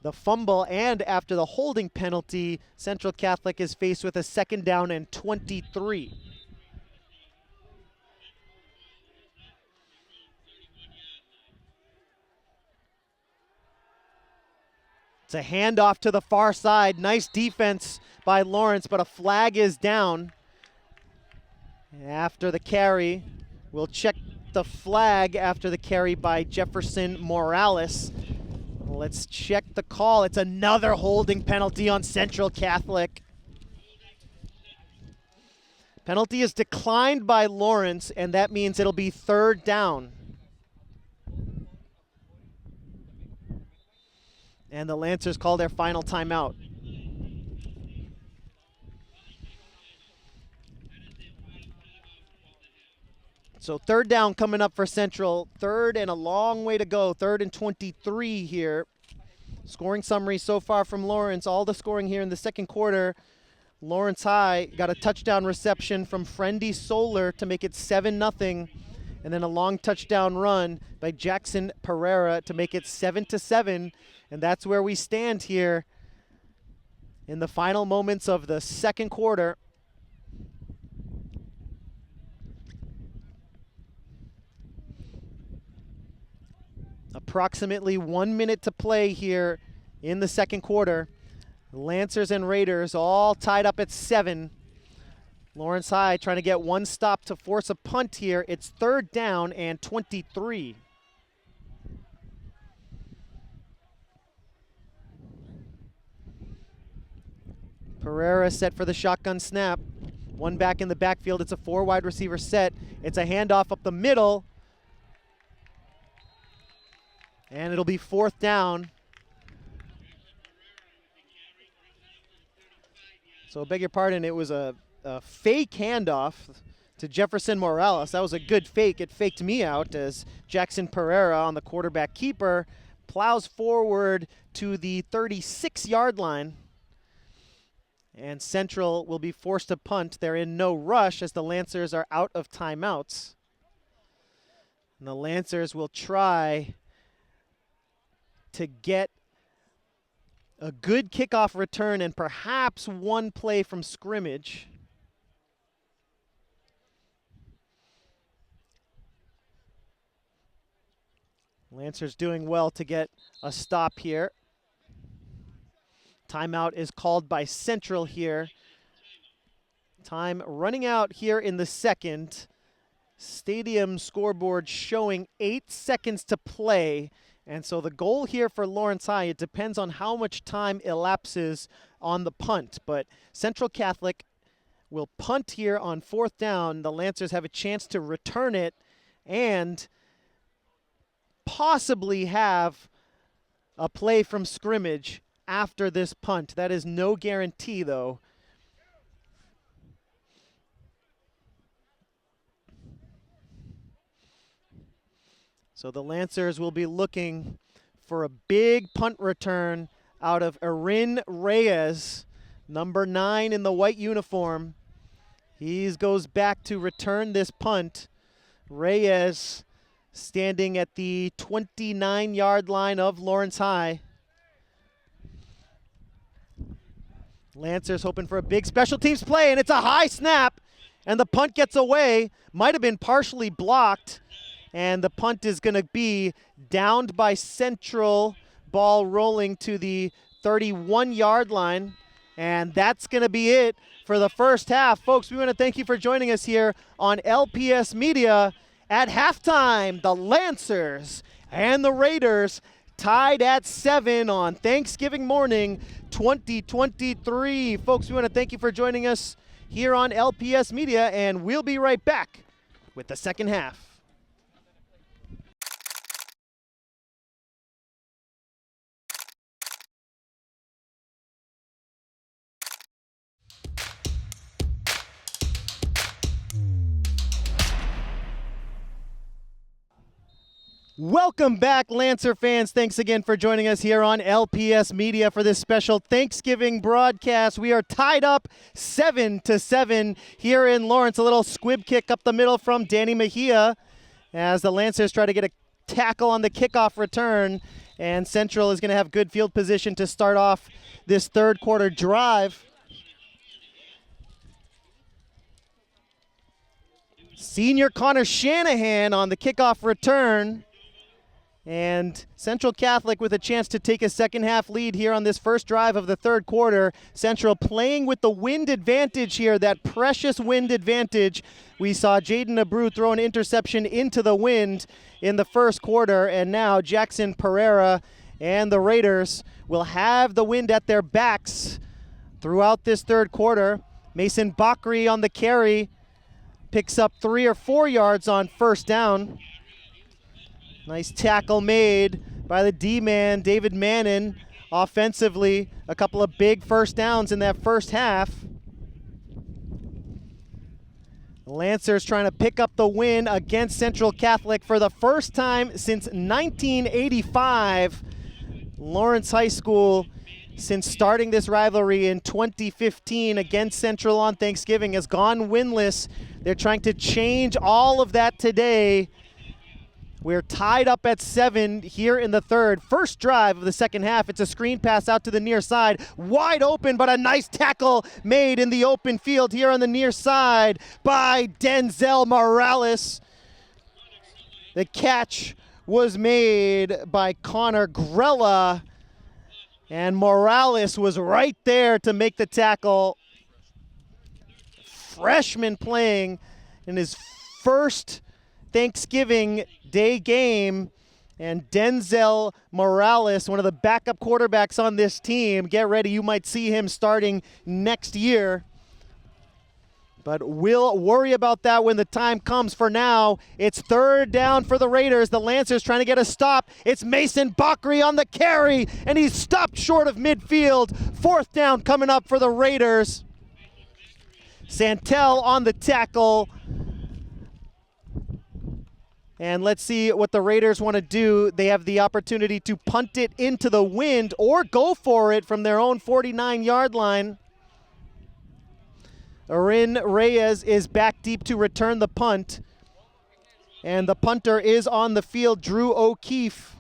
the fumble and after the holding penalty, Central Catholic is faced with a 2nd down and 23. It's a handoff to the far side. Nice defense by Lawrence, but a flag is down. After the carry, we'll check the flag after the carry by Jefferson Morales. Let's check the call. It's another holding penalty on Central Catholic. Penalty is declined by Lawrence, and that means it'll be 3rd down. And the Lancers call their final timeout. So 3rd down coming up for Central. 3rd and a long way to go. 3rd and 23 here. Scoring summary so far from Lawrence. All the scoring here in the second quarter. Lawrence High got a touchdown reception from Friendy Solar to make it 7-0. And then a long touchdown run by Jackson Pereira to make it 7-7. And that's where we stand here in the final moments of the second quarter. Approximately 1 minute to play here in the second quarter. Lancers and Raiders all tied up at 7. Lawrence High trying to get one stop to force a punt here. It's 3rd down and 23. Pereira set for the shotgun snap. One back in the backfield. It's a 4 wide receiver set. It's a handoff up the middle. And it'll be 4th down. So I beg your pardon, it was a fake handoff to Jefferson Morales. That was a good fake. It faked me out as Jackson Pereira on the quarterback keeper plows forward to the 36-yard line. And Central will be forced to punt. They're in no rush as the Lancers are out of timeouts. And the Lancers will try to get a good kickoff return and perhaps one play from scrimmage. Lancers doing well to get a stop here. Timeout is called by Central here. Time running out here in the second. Stadium scoreboard showing 8 seconds to play. And so the goal here for Lawrence High, it depends on how much time elapses on the punt. But Central Catholic will punt here on 4th down. The Lancers have a chance to return it and possibly have a play from scrimmage after this punt. That is no guarantee, though. So the Lancers will be looking for a big punt return out of Erin Reyes, number 9 in the white uniform. He goes back to return this punt. Reyes standing at the 29-yard line of Lawrence High. Lancers hoping for a big special teams play, and it's a high snap, and the punt gets away. Might have been partially blocked, and the punt is going to be downed by Central. Ball rolling to the 31-yard line, and that's going to be it for the first half. Folks, we want to thank you for joining us here on LPS Media. At halftime, the Lancers and the Raiders tied at 7 on Thanksgiving morning, 2023. Folks, we want to thank you for joining us here on LPS Media, and we'll be right back with the second half. Welcome back, Lancer fans. Thanks again for joining us here on LPS Media for this special Thanksgiving broadcast. We are tied up 7-7 here in Lawrence. A little squib kick up the middle from Danny Mejia as the Lancers try to get a tackle on the kickoff return. And Central is going to have good field position to start off this third quarter drive. Senior Connor Shanahan on the kickoff return. And Central Catholic with a chance to take a second half lead here on this first drive of the third quarter. Central playing with the wind advantage here, that precious wind advantage. We saw Jaden Abreu throw an interception into the wind in the first quarter, and now Jackson Pereira and the Raiders will have the wind at their backs throughout this third quarter. Mason Bakri on the carry, picks up 3 or 4 yards on first down. Nice tackle made by the D-man, David Mannon. Offensively, a couple of big first downs in that first half. Lancers trying to pick up the win against Central Catholic for the first time since 1985. Lawrence High School, since starting this rivalry in 2015 against Central on Thanksgiving, has gone winless. They're trying to change all of that today. We're tied up at 7 here in the third. First drive of the second half. It's a screen pass out to the near side. Wide open, but a nice tackle made in the open field here on the near side by Denzel Morales. The catch was made by Connor Grella, and Morales was right there to make the tackle. Freshman playing in his first Thanksgiving Day game, and Denzel Morales, one of the backup quarterbacks on this team. Get ready, you might see him starting next year. But we'll worry about that when the time comes. For now, it's third down for the Raiders. The Lancers trying to get a stop. It's Mason Bakri on the carry, and he's stopped short of midfield. Fourth down coming up for the Raiders. Santel on the tackle. And let's see what the Raiders want to do. They have the opportunity to punt it into the wind or go for it from their own 49-yard line. Erin Reyes is back deep to return the punt. And the punter is on the field, Drew O'Keefe.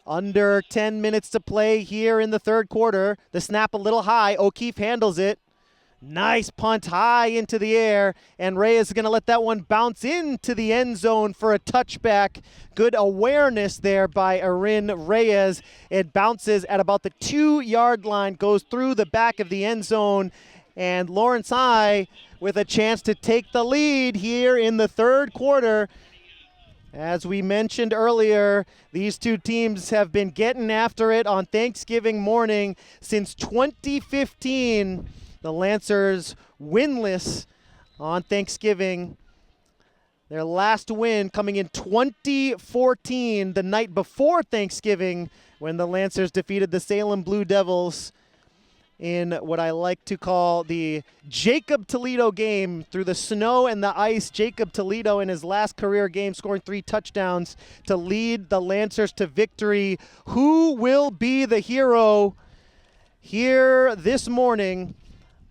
Under 10 minutes to play here in the third quarter. The snap a little high. O'Keefe handles it. Nice punt high into the air, and Reyes is going to let that one bounce into the end zone for a touchback. Good awareness there by Erin Reyes. It bounces at about the 2-yard line, goes through the back of the end zone, and Lawrence High with a chance to take the lead here in the third quarter. As we mentioned earlier, these two teams have been getting after it on Thanksgiving morning since 2015. The Lancers winless on Thanksgiving. Their last win coming in 2014, the night before Thanksgiving, when the Lancers defeated the Salem Blue Devils in what I like to call the Jacob Toledo game. Through the snow and the ice, Jacob Toledo in his last career game scoring 3 touchdowns to lead the Lancers to victory. Who will be the hero here this morning?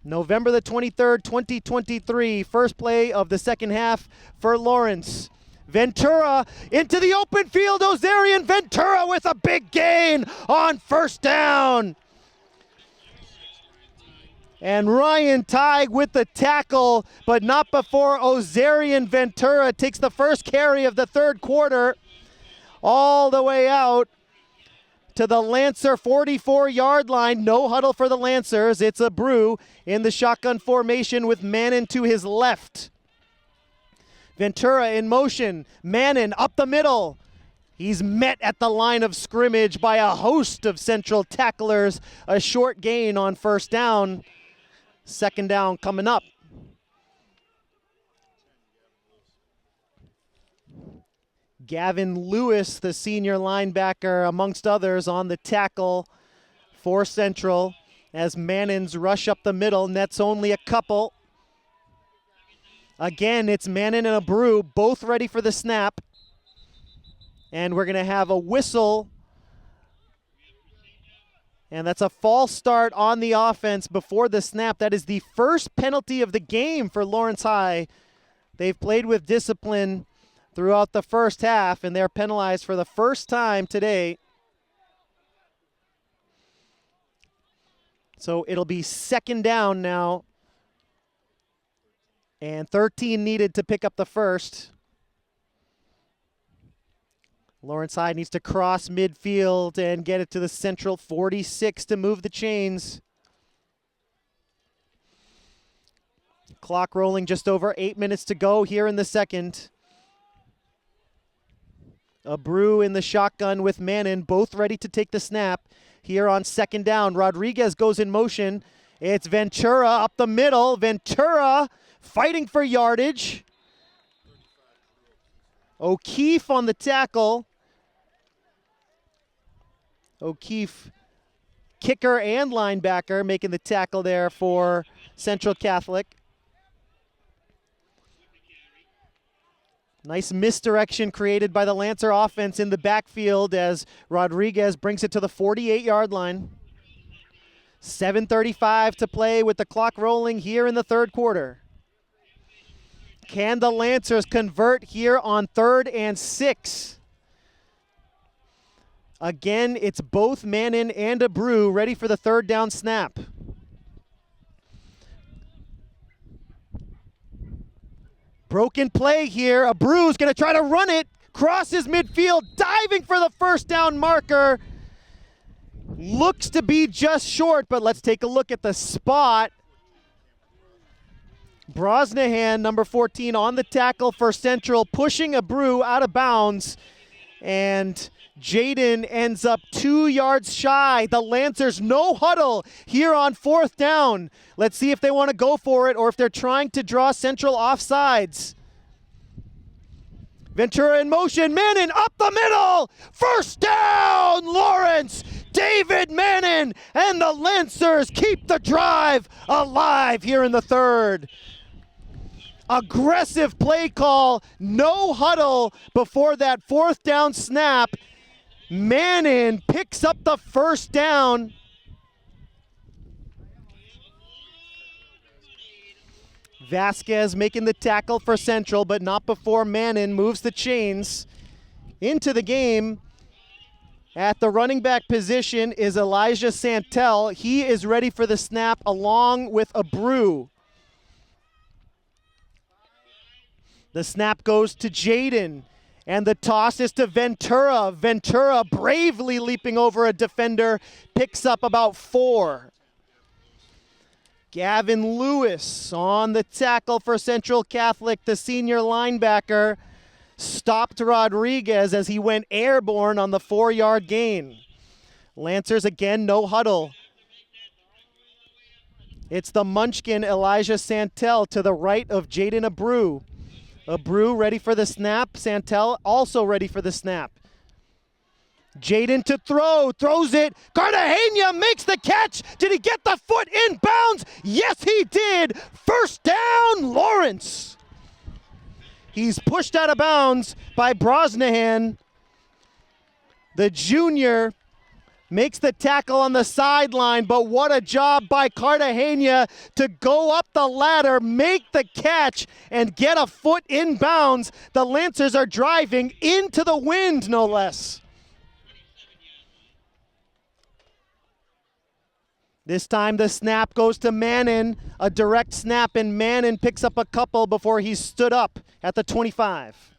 November the 23rd, 2023, first play of the second half for Lawrence. Ventura into the open field. Ozarian Ventura with a big gain on first down. And Ryan Teig with the tackle, but not before Ozarian Ventura takes the first carry of the third quarter all the way out to the Lancer 44-yard line. No huddle for the Lancers. It's a brew in the shotgun formation with Mannon to his left. Ventura in motion. Mannon up the middle. He's met at the line of scrimmage by a host of Central tacklers. A short gain on first down. Second down coming up. Gavin Lewis, the senior linebacker, amongst others, on the tackle for Central as Mannon's rush up the middle. Nets only a couple. Again, it's Mannon and Abreu, both ready for the snap. And we're going to have a whistle. And that's a false start on the offense before the snap. That is the first penalty of the game for Lawrence High. They've played with discipline throughout the first half, and they're penalized for the first time today. So it'll be second down now. And 13 needed to pick up the first. Lawrence High needs to cross midfield and get it to the Central 46 to move the chains. Clock rolling, just over 8 minutes to go here in the second. Abreu in the shotgun with Mannon, both ready to take the snap. Here on second down, Rodriguez goes in motion. It's Ventura up the middle. Ventura fighting for yardage. O'Keefe on the tackle. O'Keefe, kicker and linebacker, making the tackle there for Central Catholic. Nice misdirection created by the Lancer offense in the backfield as Rodriguez brings it to the 48-yard line. 7:35 to play with the clock rolling here in the third quarter. Can the Lancers convert here on 3rd and 6? Again, it's both Mannon and Abreu ready for the third down snap. Broken play here. Abreu's going to try to run it. Crosses midfield, diving for the first down marker. Looks to be just short, but let's take a look at the spot. Brosnahan, number 14, on the tackle for Central, pushing Abreu out of bounds. And Jaden ends up 2 yards shy. The Lancers no huddle here on 4th down. Let's see if they want to go for it or if they're trying to draw Central offsides. Ventura in motion. Mannon up the middle. First down, Lawrence. David Mannon and the Lancers keep the drive alive here in the third. Aggressive play call. No huddle before that 4th down snap. Mannon picks up the first down. Vasquez making the tackle for Central, but not before Mannon moves the chains into the game. At the running back position is Elijah Santel. He is ready for the snap along with Abreu. The snap goes to Jaden. And the toss is to Ventura. Ventura bravely leaping over a defender, picks up about 4. Gavin Lewis on the tackle for Central Catholic, the senior linebacker, stopped Rodriguez as he went airborne on the 4-yard gain. Lancers again, no huddle. It's the Munchkin Elijah Santel to the right of Jaden Abreu. Abreu ready for the snap. Santel also ready for the snap. Jaden to throw, throws it. Cartagena makes the catch. Did he get the foot in bounds? Yes, he did. First down, Lawrence. He's pushed out of bounds by Brosnahan. The junior makes the tackle on the sideline, but what a job by Cartagena to go up the ladder, make the catch, and get a foot in bounds. The Lancers are driving into the wind, no less. This time the snap goes to Mannon, a direct snap, and Mannon picks up a couple before he stood up at the 25.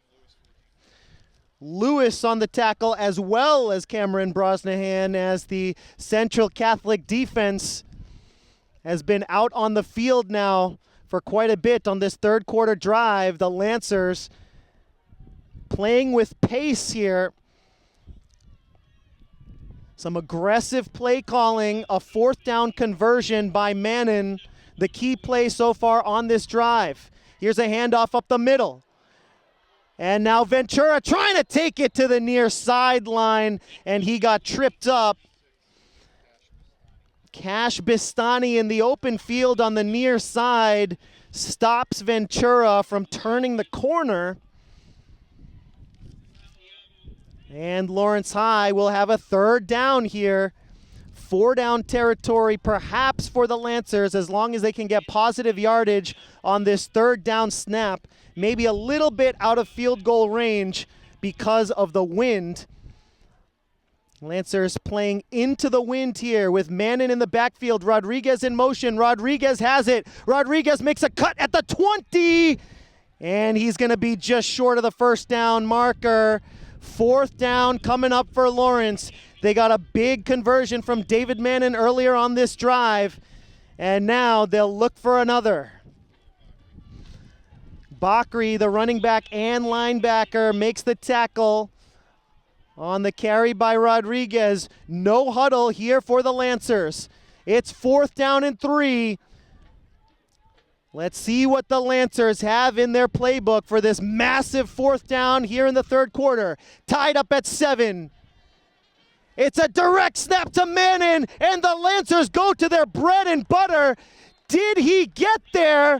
Lewis on the tackle, as well as Cameron Brosnahan, as the Central Catholic defense has been out on the field now for quite a bit on this third quarter drive. The Lancers playing with pace here. Some aggressive play calling, a fourth down conversion by Mannon, the key play so far on this drive. Here's a handoff up the middle. And now Ventura trying to take it to the near sideline, and he got tripped up. Cash Bistani in the open field on the near side stops Ventura from turning the corner. And Lawrence High will have a third down here. 4 down territory perhaps for the Lancers as long as they can get positive yardage on this third down snap. Maybe a little bit out of field goal range because of the wind. Lancers playing into the wind here with Mannon in the backfield. Rodriguez in motion. Rodriguez has it. Rodriguez makes a cut at the 20. And he's going to be just short of the first down marker. Fourth down coming up for Lawrence. They got a big conversion from David Mannon earlier on this drive. And now they'll look for another. Bakri, the running back and linebacker, makes the tackle on the carry by Rodriguez. No huddle here for the Lancers. It's 4th down and 3. Let's see what the Lancers have in their playbook for this massive 4th down here in the third quarter. Tied up at 7. It's a direct snap to Mannon, and the Lancers go to their bread and butter. Did he get there?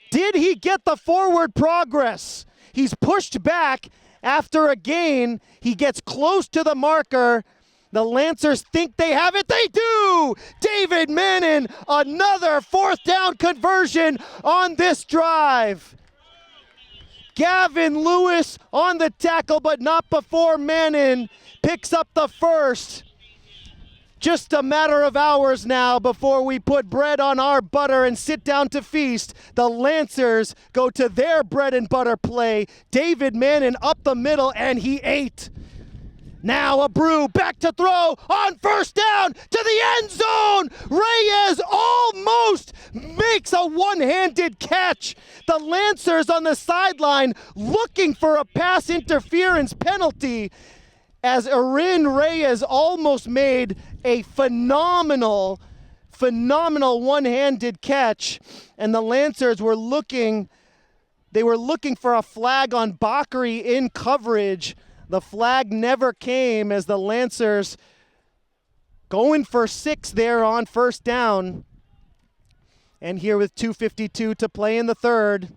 Did he get the forward progress? He's pushed back after a gain. He gets close to the marker. The Lancers think they have it. They do! David Mannon, another 4th down conversion on this drive. Gavin Lewis on the tackle, but not before Mannon picks up the first. Just a matter of hours now before we put bread on our butter and sit down to feast. The Lancers go to their bread and butter play. David Mannon up the middle, and he ate. Now Abreu back to throw on first down to the end zone. Reyes almost makes a one-handed catch. The Lancers on the sideline looking for a pass interference penalty as Erin Reyes almost made a phenomenal one-handed catch. And the Lancers were looking for a flag on Bakri in coverage. The flag never came as the Lancers going for 6 there on first down. And here with 2:52 to play in the third,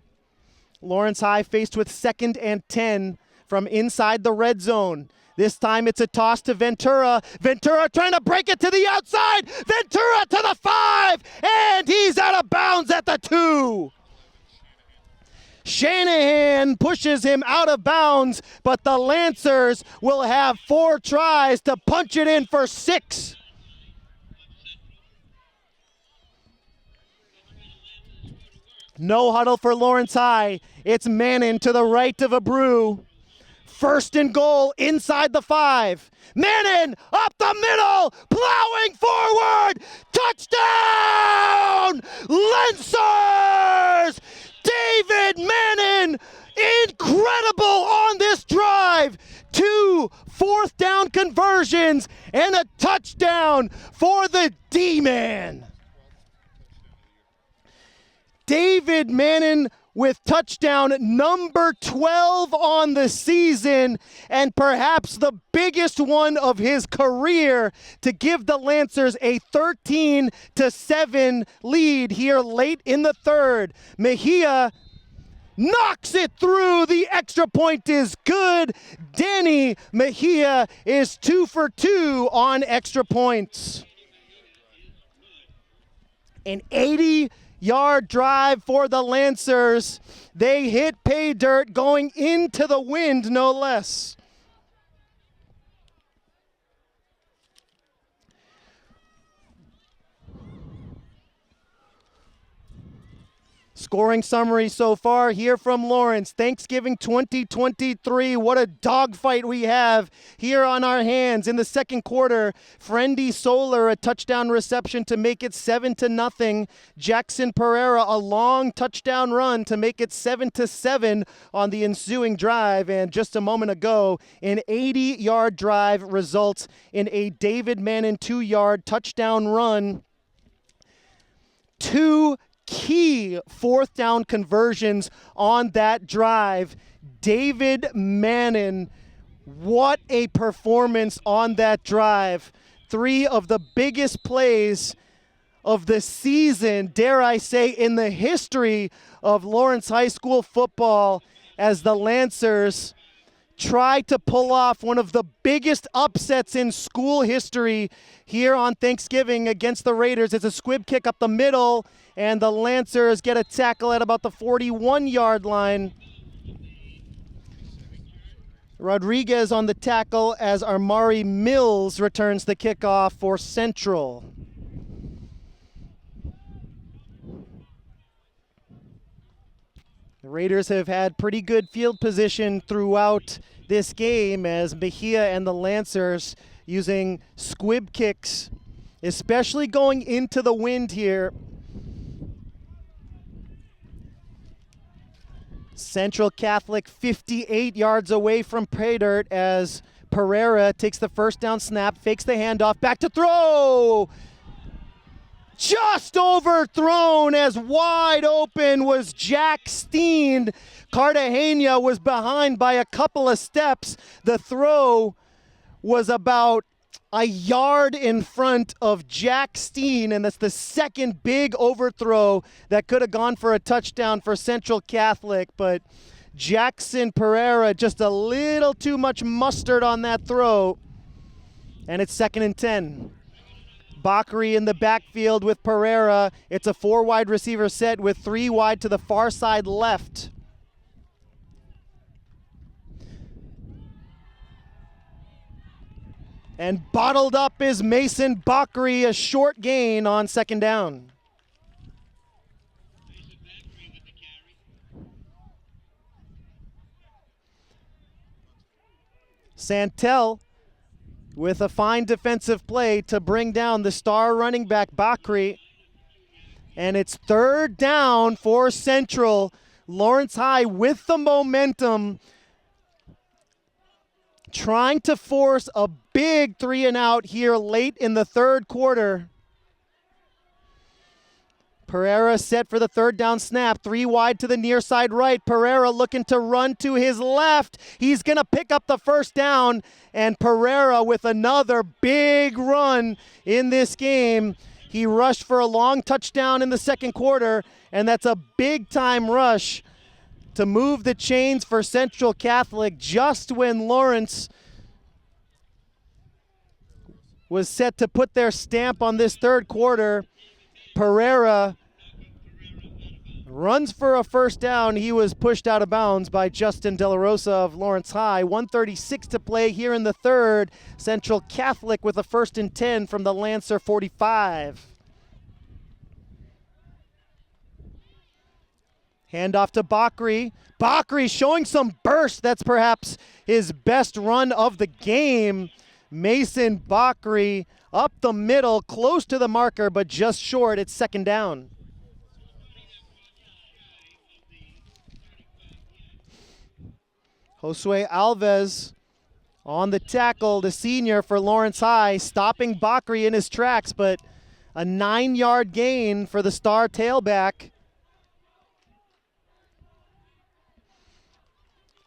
Lawrence High faced with 2nd and 10 from inside the red zone. This time it's a toss to Ventura. Ventura trying to break it to the outside. Ventura to the 5, and he's out of bounds at the 2. Shanahan pushes him out of bounds, but the Lancers will have 4 tries to punch it in for 6. No huddle for Lawrence High. It's Mannon to the right of Abreu. 1st and goal inside the 5. Mannon up the middle, plowing forward. Touchdown! Lancers! David Mannon, incredible on this drive. 2 4th down conversions and a touchdown for the D-Man. David Mannon with touchdown number 12 on the season, and perhaps the biggest one of his career, to give the Lancers a 13-7 lead here late in the third. Mejia knocks it through. The extra point is good. Danny Mejia is 2 for 2 on extra points. An 80-yard drive for the Lancers. They hit pay dirt going into the wind, no less. Scoring summary so far here from Lawrence. Thanksgiving 2023. What a dogfight we have here on our hands. In the second quarter, Friendy Solar, a touchdown reception to make it 7-0. Jackson Pereira, a long touchdown run to make it 7-7 on the ensuing drive. And just a moment ago, an 80-yard drive results in a David Mannon 2-yard touchdown run. Two key fourth down conversions on that drive. David Mannon, what a performance on that drive. 3 of the biggest plays of the season, dare I say, in the history of Lawrence High School football, as the Lancers try to pull off one of the biggest upsets in school history here on Thanksgiving against the Raiders. It's a squib kick up the middle, and the Lancers get a tackle at about the 41-yard line. Rodriguez on the tackle as Armari Mills returns the kickoff for Central. The Raiders have had pretty good field position throughout this game, as Mejia and the Lancers using squib kicks, especially going into the wind here. Central Catholic 58 yards away from pay dirt as Pereira takes the first down snap, fakes the handoff, back to throw. Just overthrown, as wide open was Jack Steen. Cartagena was behind by a couple of steps. The throw was about a yard in front of Jack Steen, and that's the second big overthrow that could have gone for a touchdown for Central Catholic, but Jackson Pereira just a little too much mustard on that throw, and it's 2nd and 10. Bakri in the backfield with Pereira. It's a 4 wide receiver set with 3 wide to the far side left. And bottled up is Mason Bakri, a short gain on 2nd down. Santel with a fine defensive play to bring down the star running back Bakri. And it's 3rd down for Central. Lawrence High with the momentum, trying to force a big 3-and-out here late in the third quarter. Pereira set for the 3rd down snap. 3 wide to the near side right. Pereira looking to run to his left. He's going to pick up the 1st down. And Pereira with another big run in this game. He rushed for a long touchdown in the 2nd quarter. And that's a big-time rush to move the chains for Central Catholic just when Lawrence was set to put their stamp on this 3rd quarter. Pereira runs for a 1st down. He was pushed out of bounds by Justin De La Rosa of Lawrence High. 1:36 to play here in the 3rd. Central Catholic with a 1st and 10 from the Lancer 45. Handoff to Bakri. Bakri showing some burst. That's perhaps his best run of the game. Mason Bakri up the middle, close to the marker, but just short. It's 2nd down. Josue Alves on the tackle, the senior for Lawrence High, stopping Bakri in his tracks, but a 9-yard gain for the star tailback.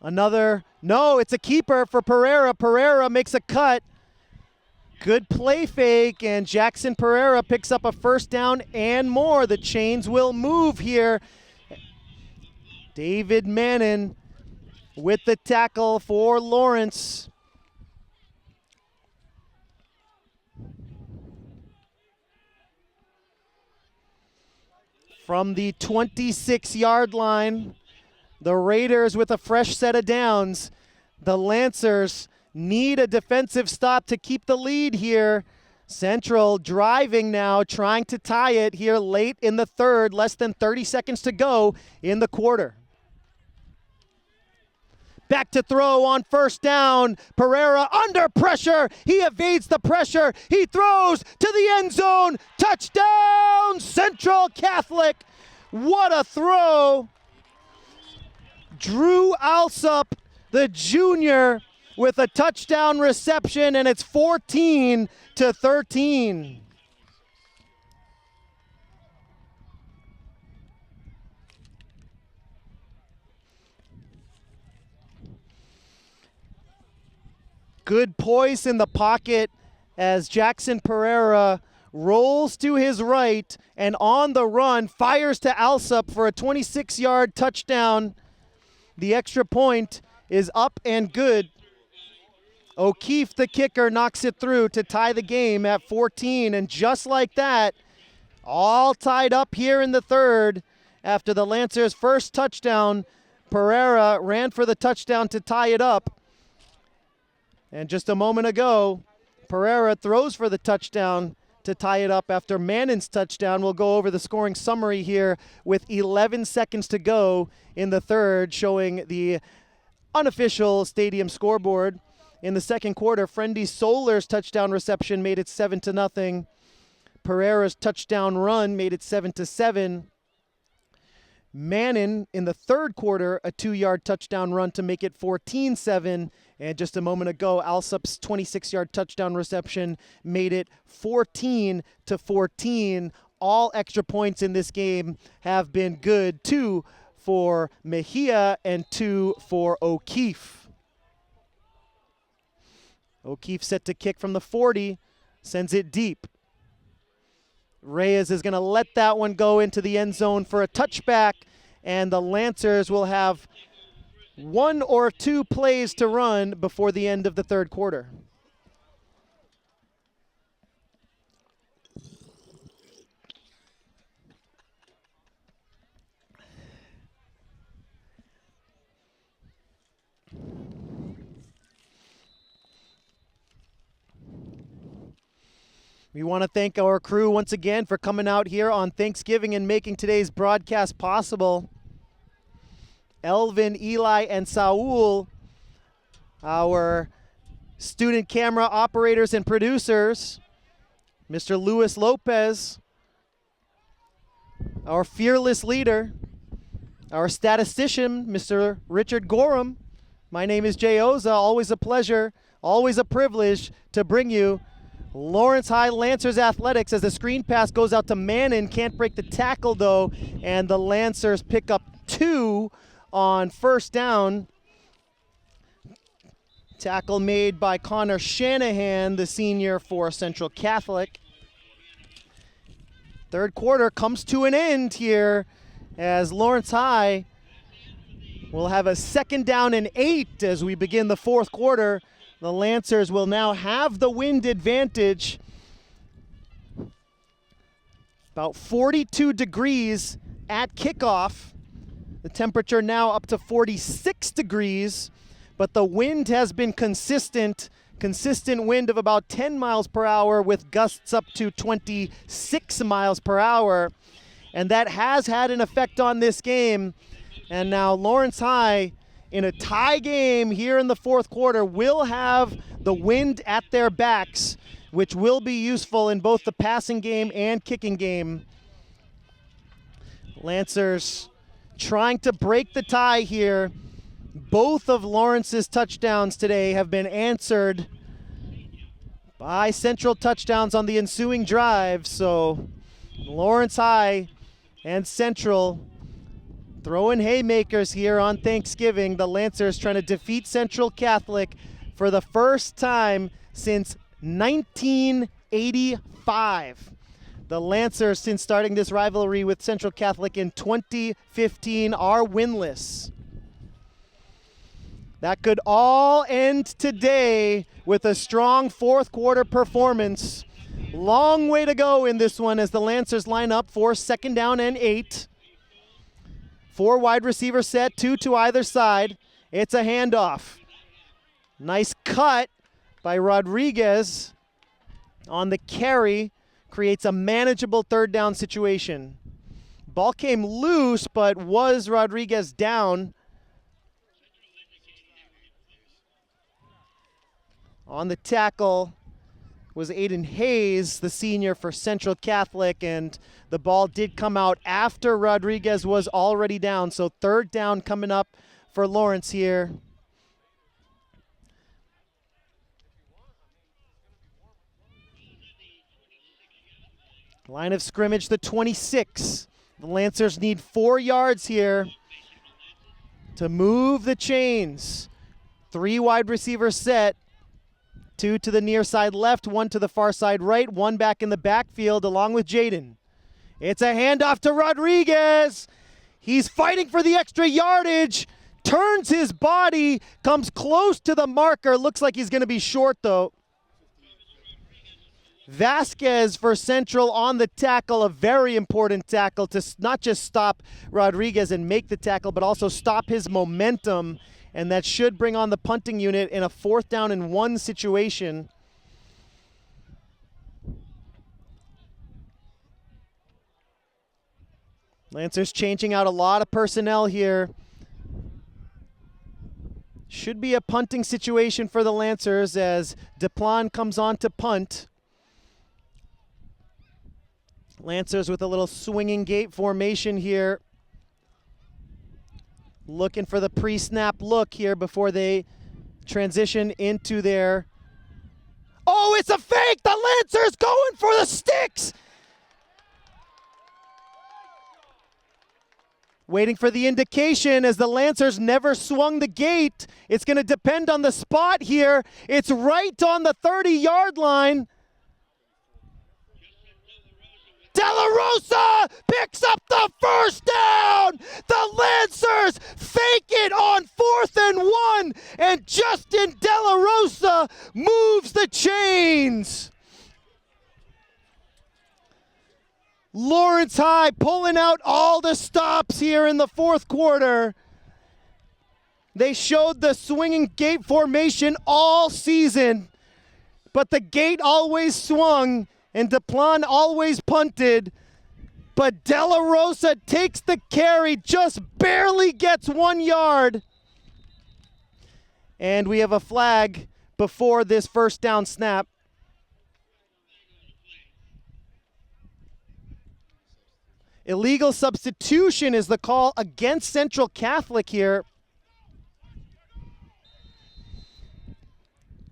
No, it's a keeper for Pereira. Pereira makes a cut. Good play fake, and Jackson Pereira picks up a first down and more. The chains will move here. David Mannon with the tackle for Lawrence. From the 26-yard line, the Raiders with a fresh set of downs. The Lancers need a defensive stop to keep the lead here. Central driving now, trying to tie it here late in the third, less than 30 seconds to go in the quarter. Back to throw on first down. Pereira under pressure. He evades the pressure. He throws to the end zone. Touchdown, Central Catholic. What a throw. Drew Alsop, the junior, with a touchdown reception, and it's 14-13. Good poise in the pocket as Jackson Pereira rolls to his right and on the run fires to Alsop for a 26-yard touchdown. The extra point is up and good. O'Keefe, the kicker, knocks it through to tie the game at 14. And just like that, all tied up here in the third. After the Lancers' first touchdown, Pereira ran for the touchdown to tie it up. And just a moment ago, Pereira throws for the touchdown to tie it up after Mannon's touchdown. We'll go over the scoring summary here with 11 seconds to go in the third, showing the unofficial stadium scoreboard. In the second quarter, Friendy Solar's touchdown reception made it 7-0. Pereira's touchdown run made it 7-7. Mannon in the third quarter, a 2-yard touchdown run to make it 14-7. And just a moment ago, Alsop's 26-yard touchdown reception made it 14-14. All extra points in this game have been good. 2 for Mejia and 2 for O'Keefe. O'Keefe set to kick from the 40, sends it deep. Reyes is going to let that one go into the end zone for a touchback, and the Lancers will have 1 or 2 plays to run before the end of the third quarter. We want to thank our crew once again for coming out here on Thanksgiving and making today's broadcast possible. Elvin, Eli, and Saul, our student camera operators and producers. Mr. Luis Lopez, our fearless leader. Our statistician, Mr. Richard Gorham. My name is Jay Oza. Always a pleasure, always a privilege to bring you Lawrence High Lancers athletics as the screen pass goes out to Mannon. Can't break the tackle, though, and the Lancers pick up 2 on first down. Tackle made by Connor Shanahan, the senior for Central Catholic. Third quarter comes to an end here as Lawrence High will have a 2nd down and 8 as we begin the fourth quarter. The Lancers will now have the wind advantage. About 42 degrees at kickoff. The temperature now up to 46 degrees, but the wind has been consistent wind of about 10 miles per hour with gusts up to 26 miles per hour. And that has had an effect on this game. And now Lawrence High, in a tie game here in the fourth quarter, will have the wind at their backs, which will be useful in both the passing game and kicking game. Lancers trying to break the tie here. Both of Lawrence's touchdowns today have been answered by Central touchdowns on the ensuing drive. So Lawrence High and Central Throwing haymakers here on Thanksgiving. The Lancers trying to defeat Central Catholic for the first time since 1985. The Lancers, since starting this rivalry with Central Catholic in 2015, are winless. That could all end today with a strong fourth quarter performance. Long way to go in this one as the Lancers line up for 2nd down and 8. 4 wide receiver set, 2 to either side. It's a handoff. Nice cut by Rodriguez on the carry. Creates a manageable 3rd down situation. Ball came loose, but was Rodriguez down? On the tackle was Aiden Hayes, the senior for Central Catholic, and the ball did come out after Rodriguez was already down. So 3rd down coming up for Lawrence here. Line of scrimmage, the 26. The Lancers need 4 yards here to move the chains. 3 wide receivers set. 2 to the near side left, 1 to the far side right, 1 back in the backfield along with Jaden. It's a handoff to Rodriguez. He's fighting for the extra yardage. Turns his body, comes close to the marker. Looks like he's going to be short though. Vasquez for Central on the tackle, a very important tackle to not just stop Rodriguez and make the tackle, but also stop his momentum. And that should bring on the punting unit in a 4th down and 1 situation. Lancers changing out a lot of personnel here. Should be a punting situation for the Lancers as Deplan comes on to punt. Lancers with a little swinging gate formation here. Looking for the pre-snap look here before they transition into their... Oh, it's a fake! The Lancers going for the sticks! Waiting for the indication as the Lancers never swung the gate. It's going to depend on the spot here. It's right on the 30-yard line. De La Rosa picks up the 1st down. The Lancers fake it on 4th and 1, and Justin De La Rosa moves the chains. Lawrence High pulling out all the stops here in the 4th quarter. They showed the swinging gate formation all season, but the gate always swung. And Deplan always punted, but De La Rosa takes the carry, just barely gets 1 yard. And we have a flag before this 1st down snap. Illegal substitution is the call against Central Catholic here.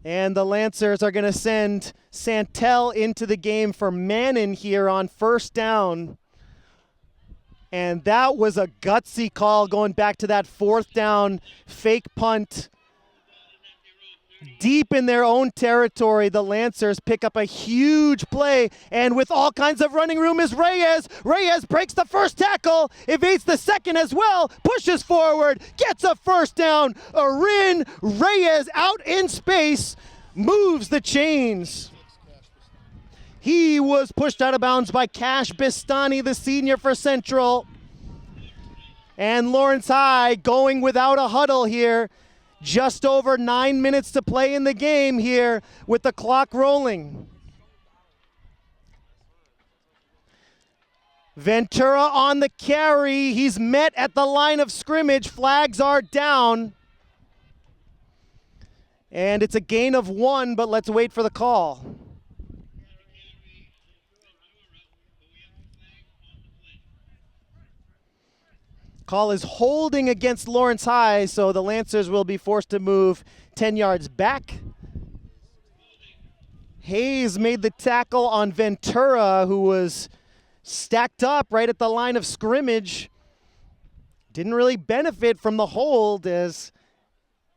And the Lancers are going to send Santel into the game for Mannon here on 1st down. And that was a gutsy call going back to that 4th down fake punt. Deep in their own territory, the Lancers pick up a huge play. And with all kinds of running room is Reyes. Reyes breaks the 1st tackle, evades the 2nd as well, pushes forward, gets a 1st down. Arin Reyes out in space, moves the chains. He was pushed out of bounds by Cash Bistani, the senior for Central. And Lawrence High going without a huddle here. Just over 9 minutes to play in the game here with the clock rolling. Ventura on the carry. He's met at the line of scrimmage. Flags are down. And it's a gain of 1, but let's wait for the call. Call is holding against Lawrence High, so the Lancers will be forced to move 10 yards back. Hayes made the tackle on Ventura, who was stacked up right at the line of scrimmage. didn't really benefit from the hold, as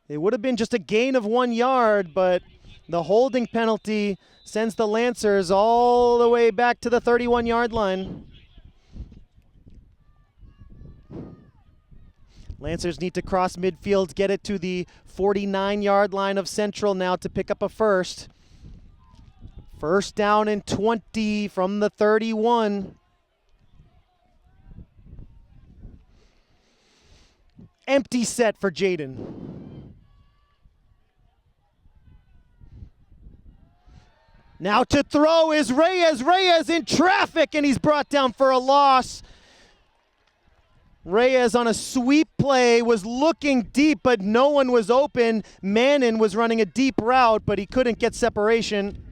it would have been just a gain of 1 yard, but the holding penalty sends the Lancers all the way back to the 31-yard line. Lancers need to cross midfield, get it to the 49-yard line of Central now to pick up a first. First down and 20 from the 31. Empty set for Jaden. Now to throw is Reyes. Reyes in traffic, and he's brought down for a loss. Reyes on a sweep play was looking deep, but no one was open. Mannon was running a deep route, but he couldn't get separation.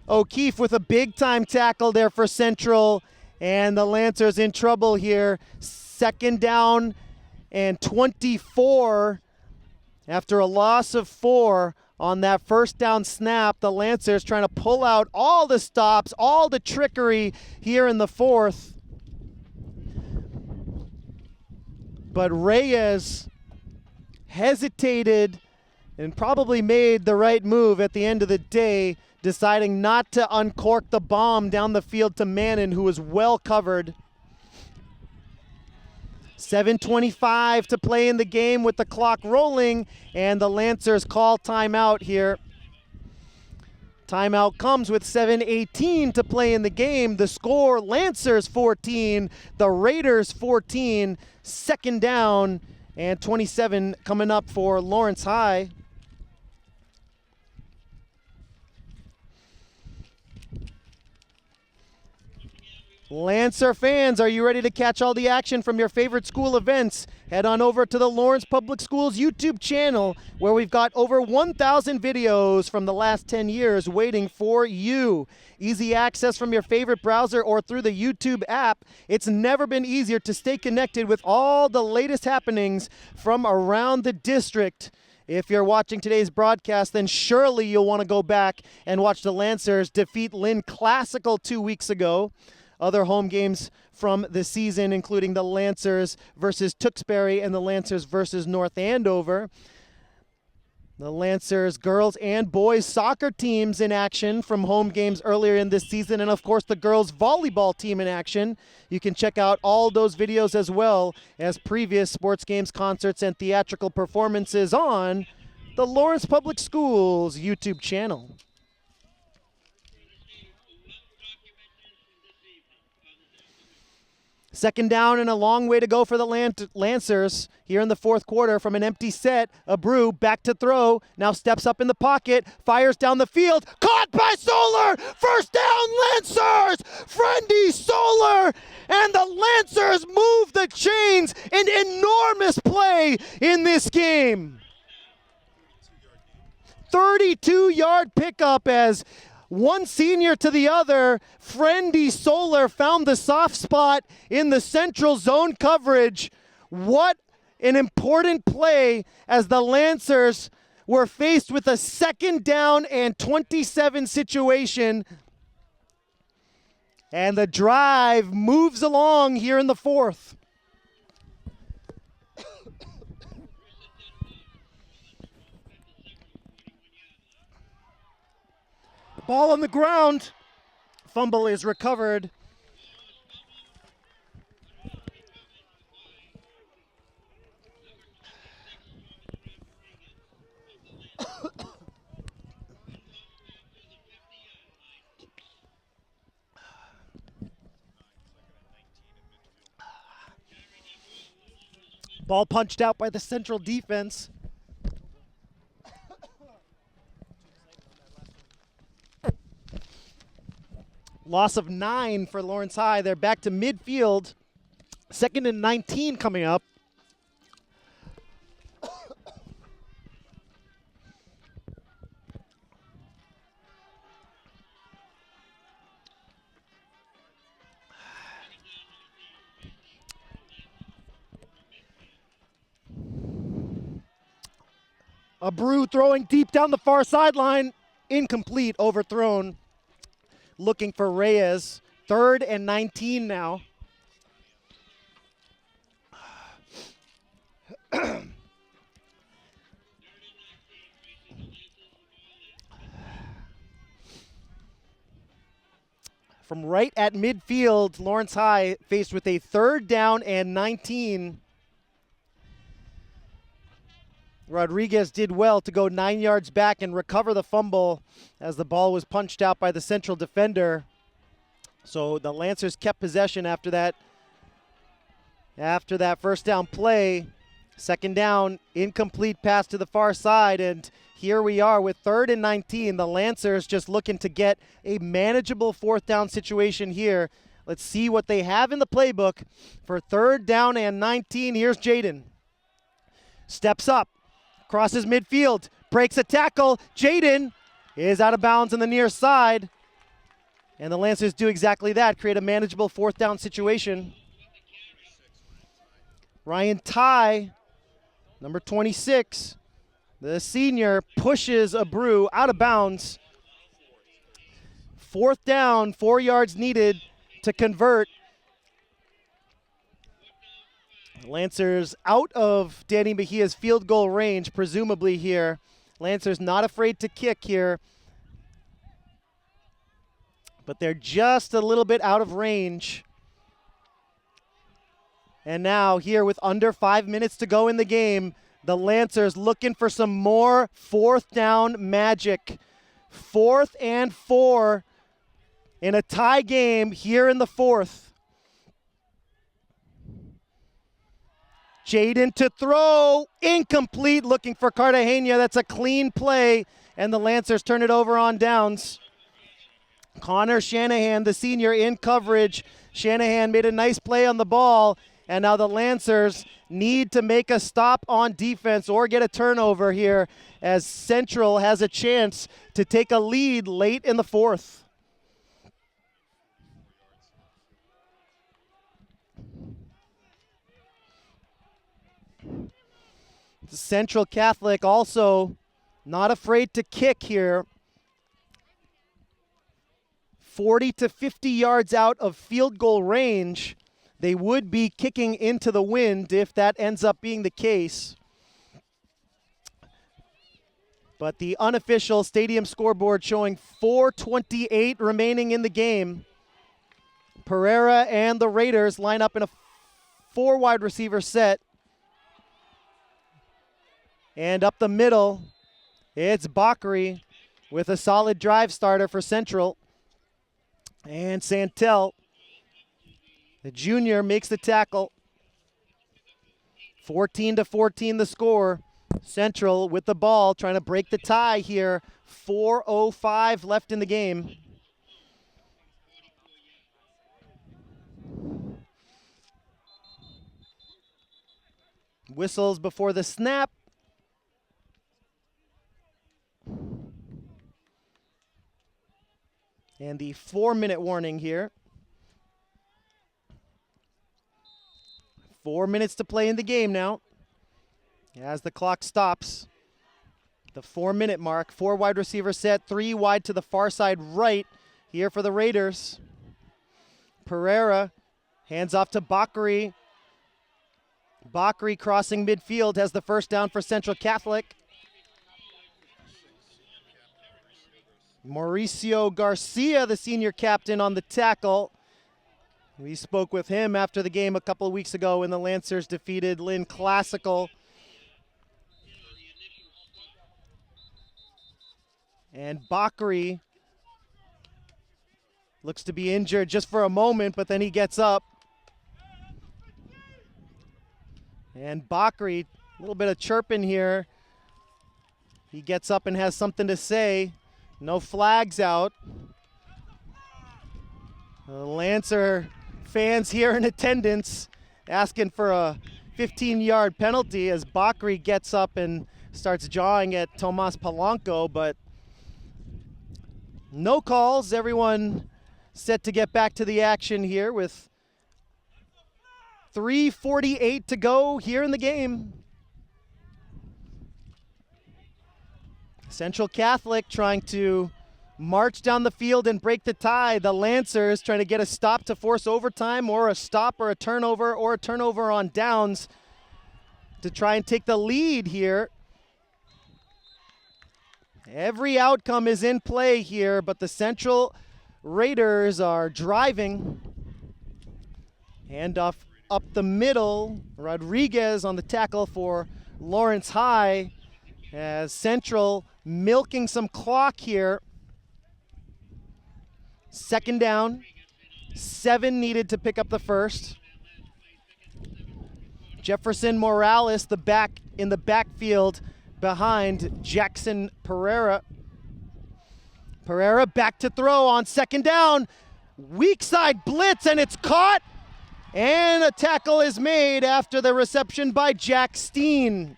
O'Keefe with a big-time tackle there for Central, and the Lancers in trouble here. Second down and 24 after a loss of 4 on that first down snap. The Lancers trying to pull out all the stops, all the trickery here in the fourth. But Reyes hesitated and probably made the right move at the end of the day, deciding not to uncork the bomb down the field to Mannon, who was well covered. 7:25 to play in the game with the clock rolling, and the Lancers call timeout here. Timeout comes with 7:18 to play in the game. The score, Lancers 14, the Raiders 14. Second down and 27 coming up for Lawrence High. Lancer fans, are you ready to catch all the action from your favorite school events? Head on over to the Lawrence Public Schools YouTube channel, where we've got over 1,000 videos from the last 10 years waiting for you. Easy access from your favorite browser or through the YouTube app. It's never been easier to stay connected with all the latest happenings from around the district. If you're watching today's broadcast, then surely you'll want to go back and watch the Lancers defeat Lynn Classical 2 weeks ago. Other home games from the season, including the Lancers versus Tewksbury and the Lancers versus North Andover. The Lancers girls and boys soccer teams in action from home games earlier in this season, and of course the girls volleyball team in action. You can check out all those videos as well as previous sports games, concerts, and theatrical performances on the Lawrence Public Schools YouTube channel. Second down and a long way to go for the Lancers here in the fourth quarter from an empty set. Abreu back to throw, now steps up in the pocket, fires down the field, caught by Solar! First down, Lancers! Friendy Solar! And the Lancers move the chains. An enormous play in this game. 32-yard pickup as one senior to the other, Friendy Solar found the soft spot in the central zone coverage. What an important play as the Lancers were faced with a second down and 27 situation. And the drive moves along here in the fourth. Ball on the ground. Fumble is recovered. Ball punched out by the Central defense. Loss of 9 for Lawrence High. They're back to midfield. Second and 19 coming up. Abreu throwing deep down the far sideline. Incomplete, overthrown. Looking for Reyes. Third and 19 now. From right at midfield, Lawrence High faced with a 3rd down and 19. Rodriguez did well to go 9 yards back and recover the fumble as the ball was punched out by the Central defender. So the Lancers kept possession after that. After that first down play, 2nd down, incomplete pass to the far side, and here we are with 3rd and 19. The Lancers just looking to get a manageable 4th down situation here. Let's see what they have in the playbook for 3rd down and 19. Here's Jaden. Steps up, crosses midfield, breaks a tackle. Jaden is out of bounds on the near side. And the Lancers do exactly that, create a manageable 4th down situation. Ryan Ty, number 26, the senior, pushes Abreu out of bounds. 4th down, 4 yards needed to convert. Lancers out of Danny Mejia's field goal range, presumably here. Lancers not afraid to kick here, but they're just a little bit out of range. And now here with under 5 minutes to go in the game, the Lancers looking for some more 4th down magic. 4th and 4 in a tie game here in the 4th. Jaden to throw, incomplete, looking for Cartagena. That's a clean play, and the Lancers turn it over on downs. Connor Shanahan, the senior, in coverage. Shanahan made a nice play on the ball, and now the Lancers need to make a stop on defense or get a turnover here as Central has a chance to take a lead late in the 4th. Central Catholic also not afraid to kick here. 40 to 50 yards out of field goal range. They would be kicking into the wind if that ends up being the case. But the unofficial stadium scoreboard showing 4:28 remaining in the game. Pereira and the Raiders line up in a 4 wide receiver set. And up the middle, it's Bakri with a solid drive starter for Central. And Santel, the junior, makes the tackle. 14-14 the score. Central with the ball, trying to break the tie here. 4:05 left in the game. Whistles before the snap. And the 4-minute warning here. 4 minutes to play in the game now. As the clock stops, the 4-minute mark. 4 wide receiver set, 3 wide to the far side right here for the Raiders. Pereira hands off to Bakri. Bakri crossing midfield has the first down for Central Catholic. Mauricio Garcia, the senior captain, on the tackle. We spoke with him after the game a couple of weeks ago when the Lancers defeated Lynn Classical. And Bakri looks to be injured just for a moment, but then he gets up. And Bakri, a little bit of chirping here. He gets up and has something to say. No flags out. The Lancer fans here in attendance asking for a 15-yard penalty as Bakri gets up and starts jawing at Tomas Polanco, but no calls. Everyone set to get back to the action here with 3:48 to go here in the game. Central Catholic trying to march down the field and break the tie. The Lancers trying to get a stop to force overtime, or a stop or a turnover on downs. to try and take the lead here. Every outcome is in play here, but the Central Raiders are driving. Handoff up the middle. Rodriguez on the tackle for Lawrence High, as Central milking some clock here. 2nd down. 7 needed to pick up the first. Jefferson Morales, the back in the backfield behind Jackson Pereira. Pereira back to throw on 2nd down. Weak side blitz, and it's caught. And a tackle is made after the reception by Jack Steen.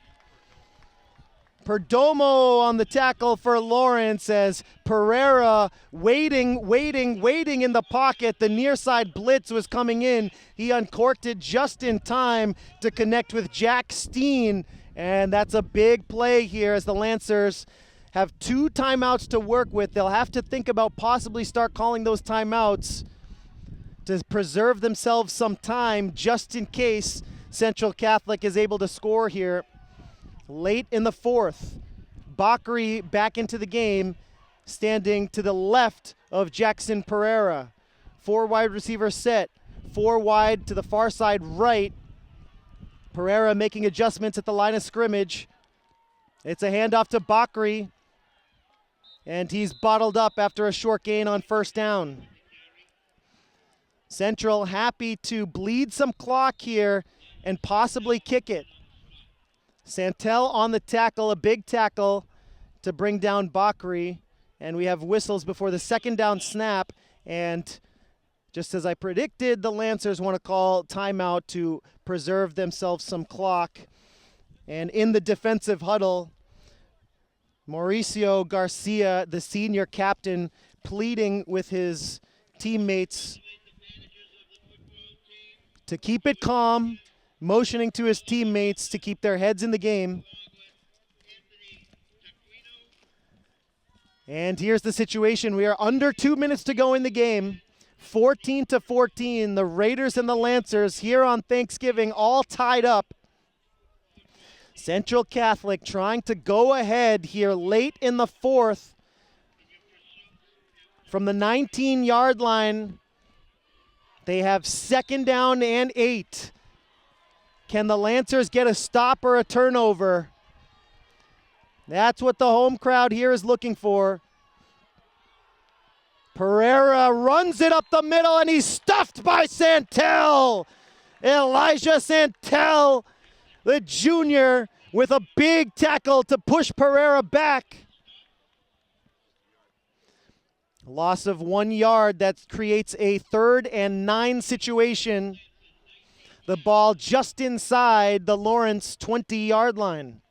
Perdomo on the tackle for Lawrence, as Pereira waiting in the pocket. The near side blitz was coming in. He uncorked it just in time to connect with Jack Steen. And that's a big play here, as the Lancers have 2 timeouts to work with. They'll have to think about possibly start calling those timeouts to preserve themselves some time, just in case Central Catholic is able to score here. Late in the 4th, Bakri back into the game, standing to the left of Jackson Pereira. 4 wide receiver set, 4 wide to the far side right. Pereira making adjustments at the line of scrimmage. It's a handoff to Bakri, and he's bottled up after a short gain on 1st down. Central happy to bleed some clock here and possibly kick it. Santel on the tackle, a big tackle to bring down Bakri, and we have whistles before the 2nd down snap. And just as I predicted, the Lancers want to call timeout to preserve themselves some clock. And in the defensive huddle, Mauricio Garcia, the senior captain, pleading with his teammates to keep it calm, motioning to his teammates to keep their heads in the game. And here's the situation. We are under 2 minutes to go in the game. 14-14, the Raiders and the Lancers here on Thanksgiving, all tied up. Central Catholic trying to go ahead here late in the 4th. From the 19-yard line, they have 2nd down and 8. Can the Lancers get a stop or a turnover? That's what the home crowd here is looking for. Pereira runs it up the middle, and he's stuffed by Santel. Elijah Santel, the junior, with a big tackle to push Pereira back. Loss of 1 yard. That creates a 3rd and 9 situation. The ball just inside the Lawrence 20-yard line.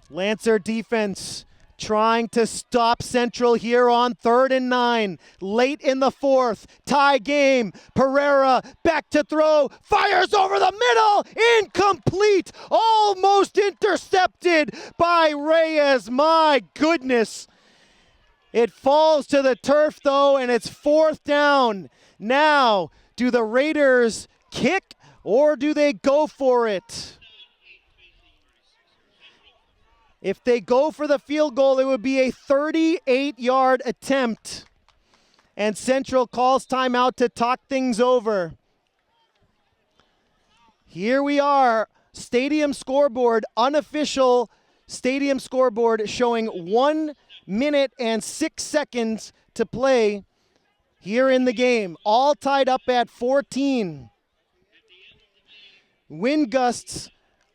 Lancer defense trying to stop Central here on 3rd and 9. Late in the 4th, tie game. Pereira back to throw, fires over the middle, incomplete, almost intercepted by Reyes. My goodness. It falls to the turf though, and it's 4th down. Now, do the Raiders kick or do they go for it? If they go for the field goal, it would be a 38-yard attempt. And Central calls timeout to talk things over. Here we are, stadium scoreboard, unofficial stadium scoreboard showing 1 minute and 6 seconds to play here in the game. All tied up at 14. Wind gusts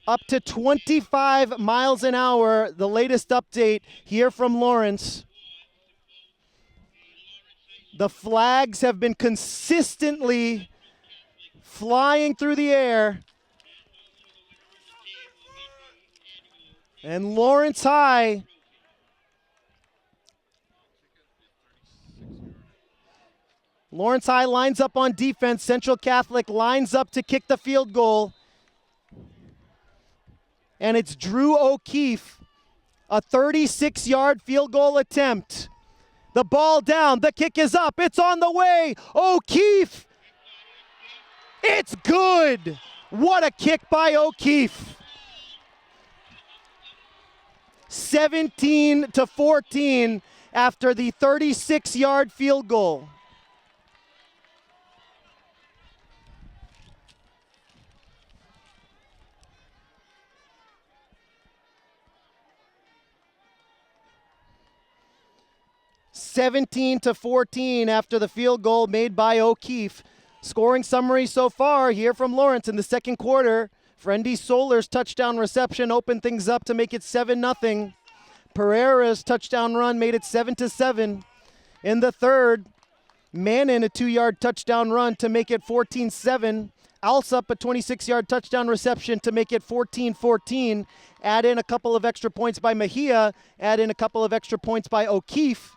up to 25 miles an hour, the latest update here from Lawrence. The flags have been consistently flying through the air. And Lawrence High lines up on defense. Central Catholic lines up to kick the field goal. And it's Drew O'Keefe, a 36-yard field goal attempt. The ball down, the kick is up, it's on the way. O'Keefe. It's good. What a kick by O'Keefe. 17-14 after the 36-yard field goal. (17-14) after the field goal made by O'Keefe. Scoring summary so far here from Lawrence in the second quarter. Friendy Solar's touchdown reception opened things up to make it 7-0. Pereira's touchdown run made it 7-7. In the third, Mannon a 2-yard touchdown run to make it 14-7. Alsup a 26-yard touchdown reception to make it 14-14. Add in a couple of extra points by Mejia. Add in a couple of extra points by O'Keefe.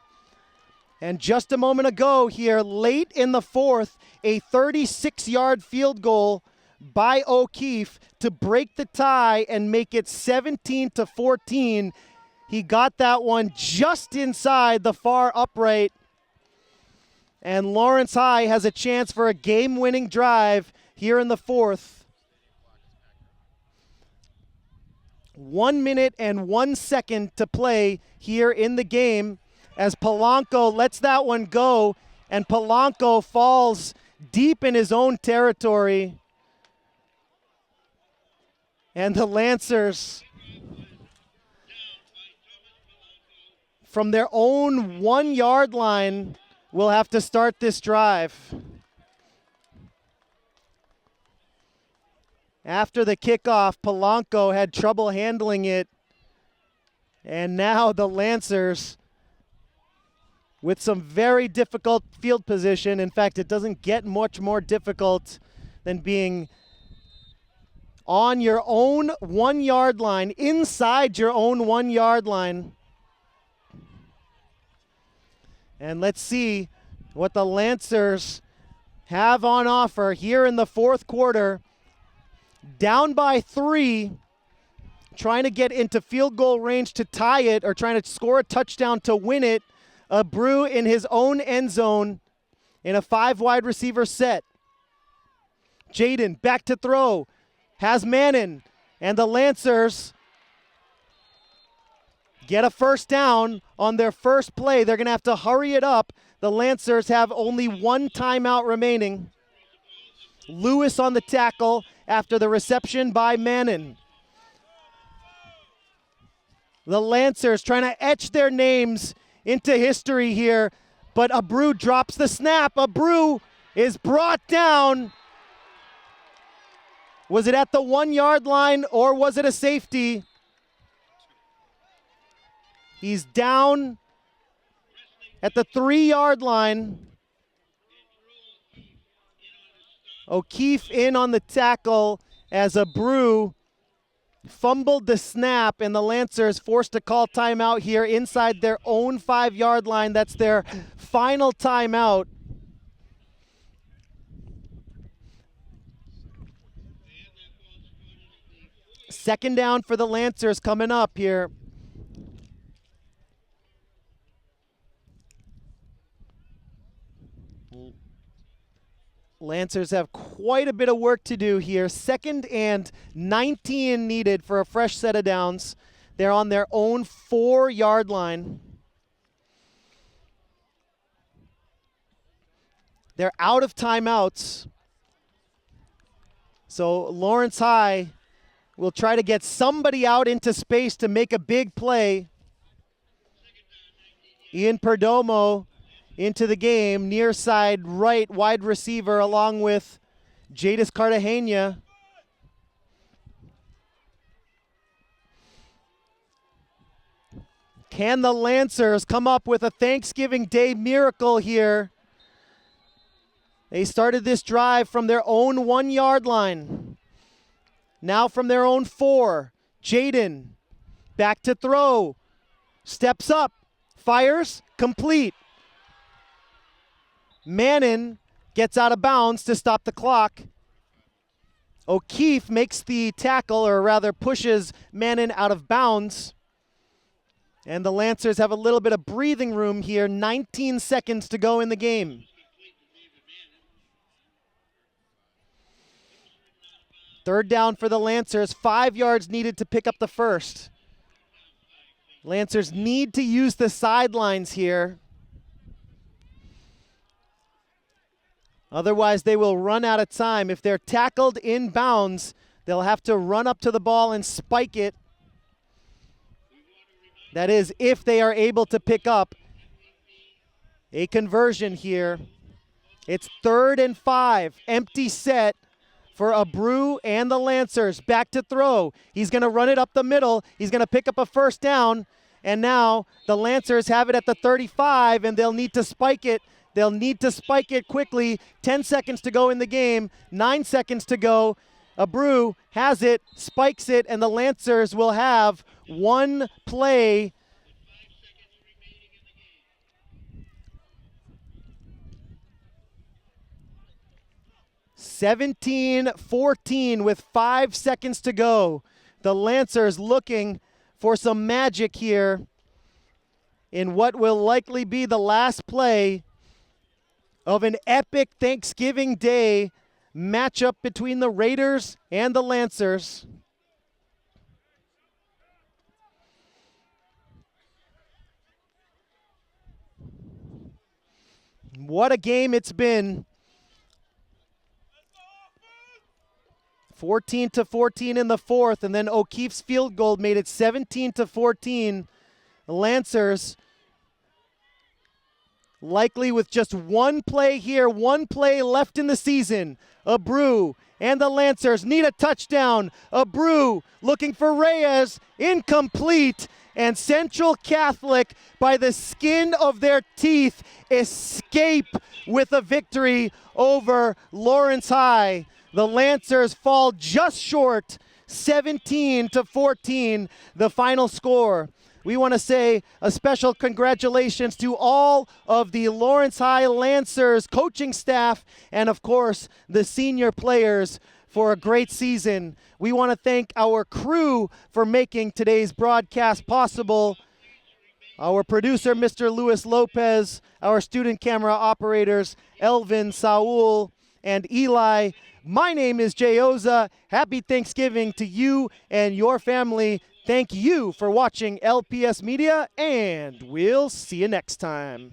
And just a moment ago here, late in the fourth, a 36-yard field goal by O'Keefe to break the tie and make it 17-14. He got that one just inside the far upright. And Lawrence High has a chance for a game-winning drive here in the fourth. 1 minute and 1 second to play here in the game as Polanco lets that one go, and Polanco falls deep in his own territory. And the Lancers, from their own 1-yard line, will have to start this drive. After the kickoff, Polanco had trouble handling it. And now the Lancers, with some very difficult field position. In fact, it doesn't get much more difficult than being on your own 1-yard line, inside your own 1-yard line. And let's see what the Lancers have on offer here in the fourth quarter. Down by 3, trying to get into field goal range to tie it, or trying to score a touchdown to win it. Abreu in his own end zone in a 5-wide receiver set. Jaden back to throw. Has Mannon. And the Lancers get a first down on their first play. They're going to have to hurry it up. The Lancers have only 1 timeout remaining. Lewis on the tackle after the reception by Mannon. The Lancers trying to etch their names into history here, but Abreu drops the snap. Abreu is brought down. Was it at the 1-yard line or was it a safety? He's down at the 3-yard line. O'Keefe in on the tackle as Abreu fumbled the snap, and the Lancers forced to call timeout here inside their own 5-yard line. That's their final timeout. Second down for the Lancers coming up here. Lancers have quite a bit of work to do here. 2nd and 19 needed for a fresh set of downs. They're on their own 4-yard line. They're out of timeouts. So Lawrence High will try to get somebody out into space to make a big play. Ian Perdomo into the game, near side right wide receiver, along with Jadis Cartagena. Can the Lancers come up with a Thanksgiving Day miracle here? They started this drive from their own 1-yard line. Now from their own 4. Jaden back to throw. Steps up. Fires. Complete. Mannon gets out of bounds to stop the clock. O'Keefe makes the tackle, or rather pushes Mannon out of bounds. And the Lancers have a little bit of breathing room here. 19 seconds to go in the game. Third down for the Lancers. 5 yards needed to pick up the first. Lancers need to use the sidelines here. Otherwise, they will run out of time. If they're tackled in bounds, they'll have to run up to the ball and spike it. That is, if they are able to pick up a conversion here. It's 3rd and 5. Empty set for Abreu and the Lancers. Back to throw. He's going to run it up the middle. He's going to pick up a first down. And now the Lancers have it at the 35, and they'll need to spike it. They'll need to spike it quickly. 10 seconds to go in the game. 9 seconds to go. Abreu has it, spikes it, and the Lancers will have one play. (17-14) with 5 seconds to go. The Lancers looking for some magic here in what will likely be the last play of an epic Thanksgiving Day matchup between the Raiders and the Lancers. What a game it's been. 14-14 in the fourth, and then O'Keefe's field goal made it 17-14. The Lancers likely with just one play here, one play left in the season. Abreu and the Lancers need a touchdown. Abreu looking for Reyes, incomplete, and Central Catholic by the skin of their teeth escape with a victory over Lawrence High. The Lancers fall just short, 17-14, the final score. We want to say a special congratulations to all of the Lawrence High Lancers coaching staff and, of course, the senior players for a great season. We want to thank our crew for making today's broadcast possible. Our producer, Mr. Luis Lopez, our student camera operators, Elvin, Saul, and Eli. My name is Jay Oza. Happy Thanksgiving to you and your family. Thank you for watching LPS Media, and we'll see you next time.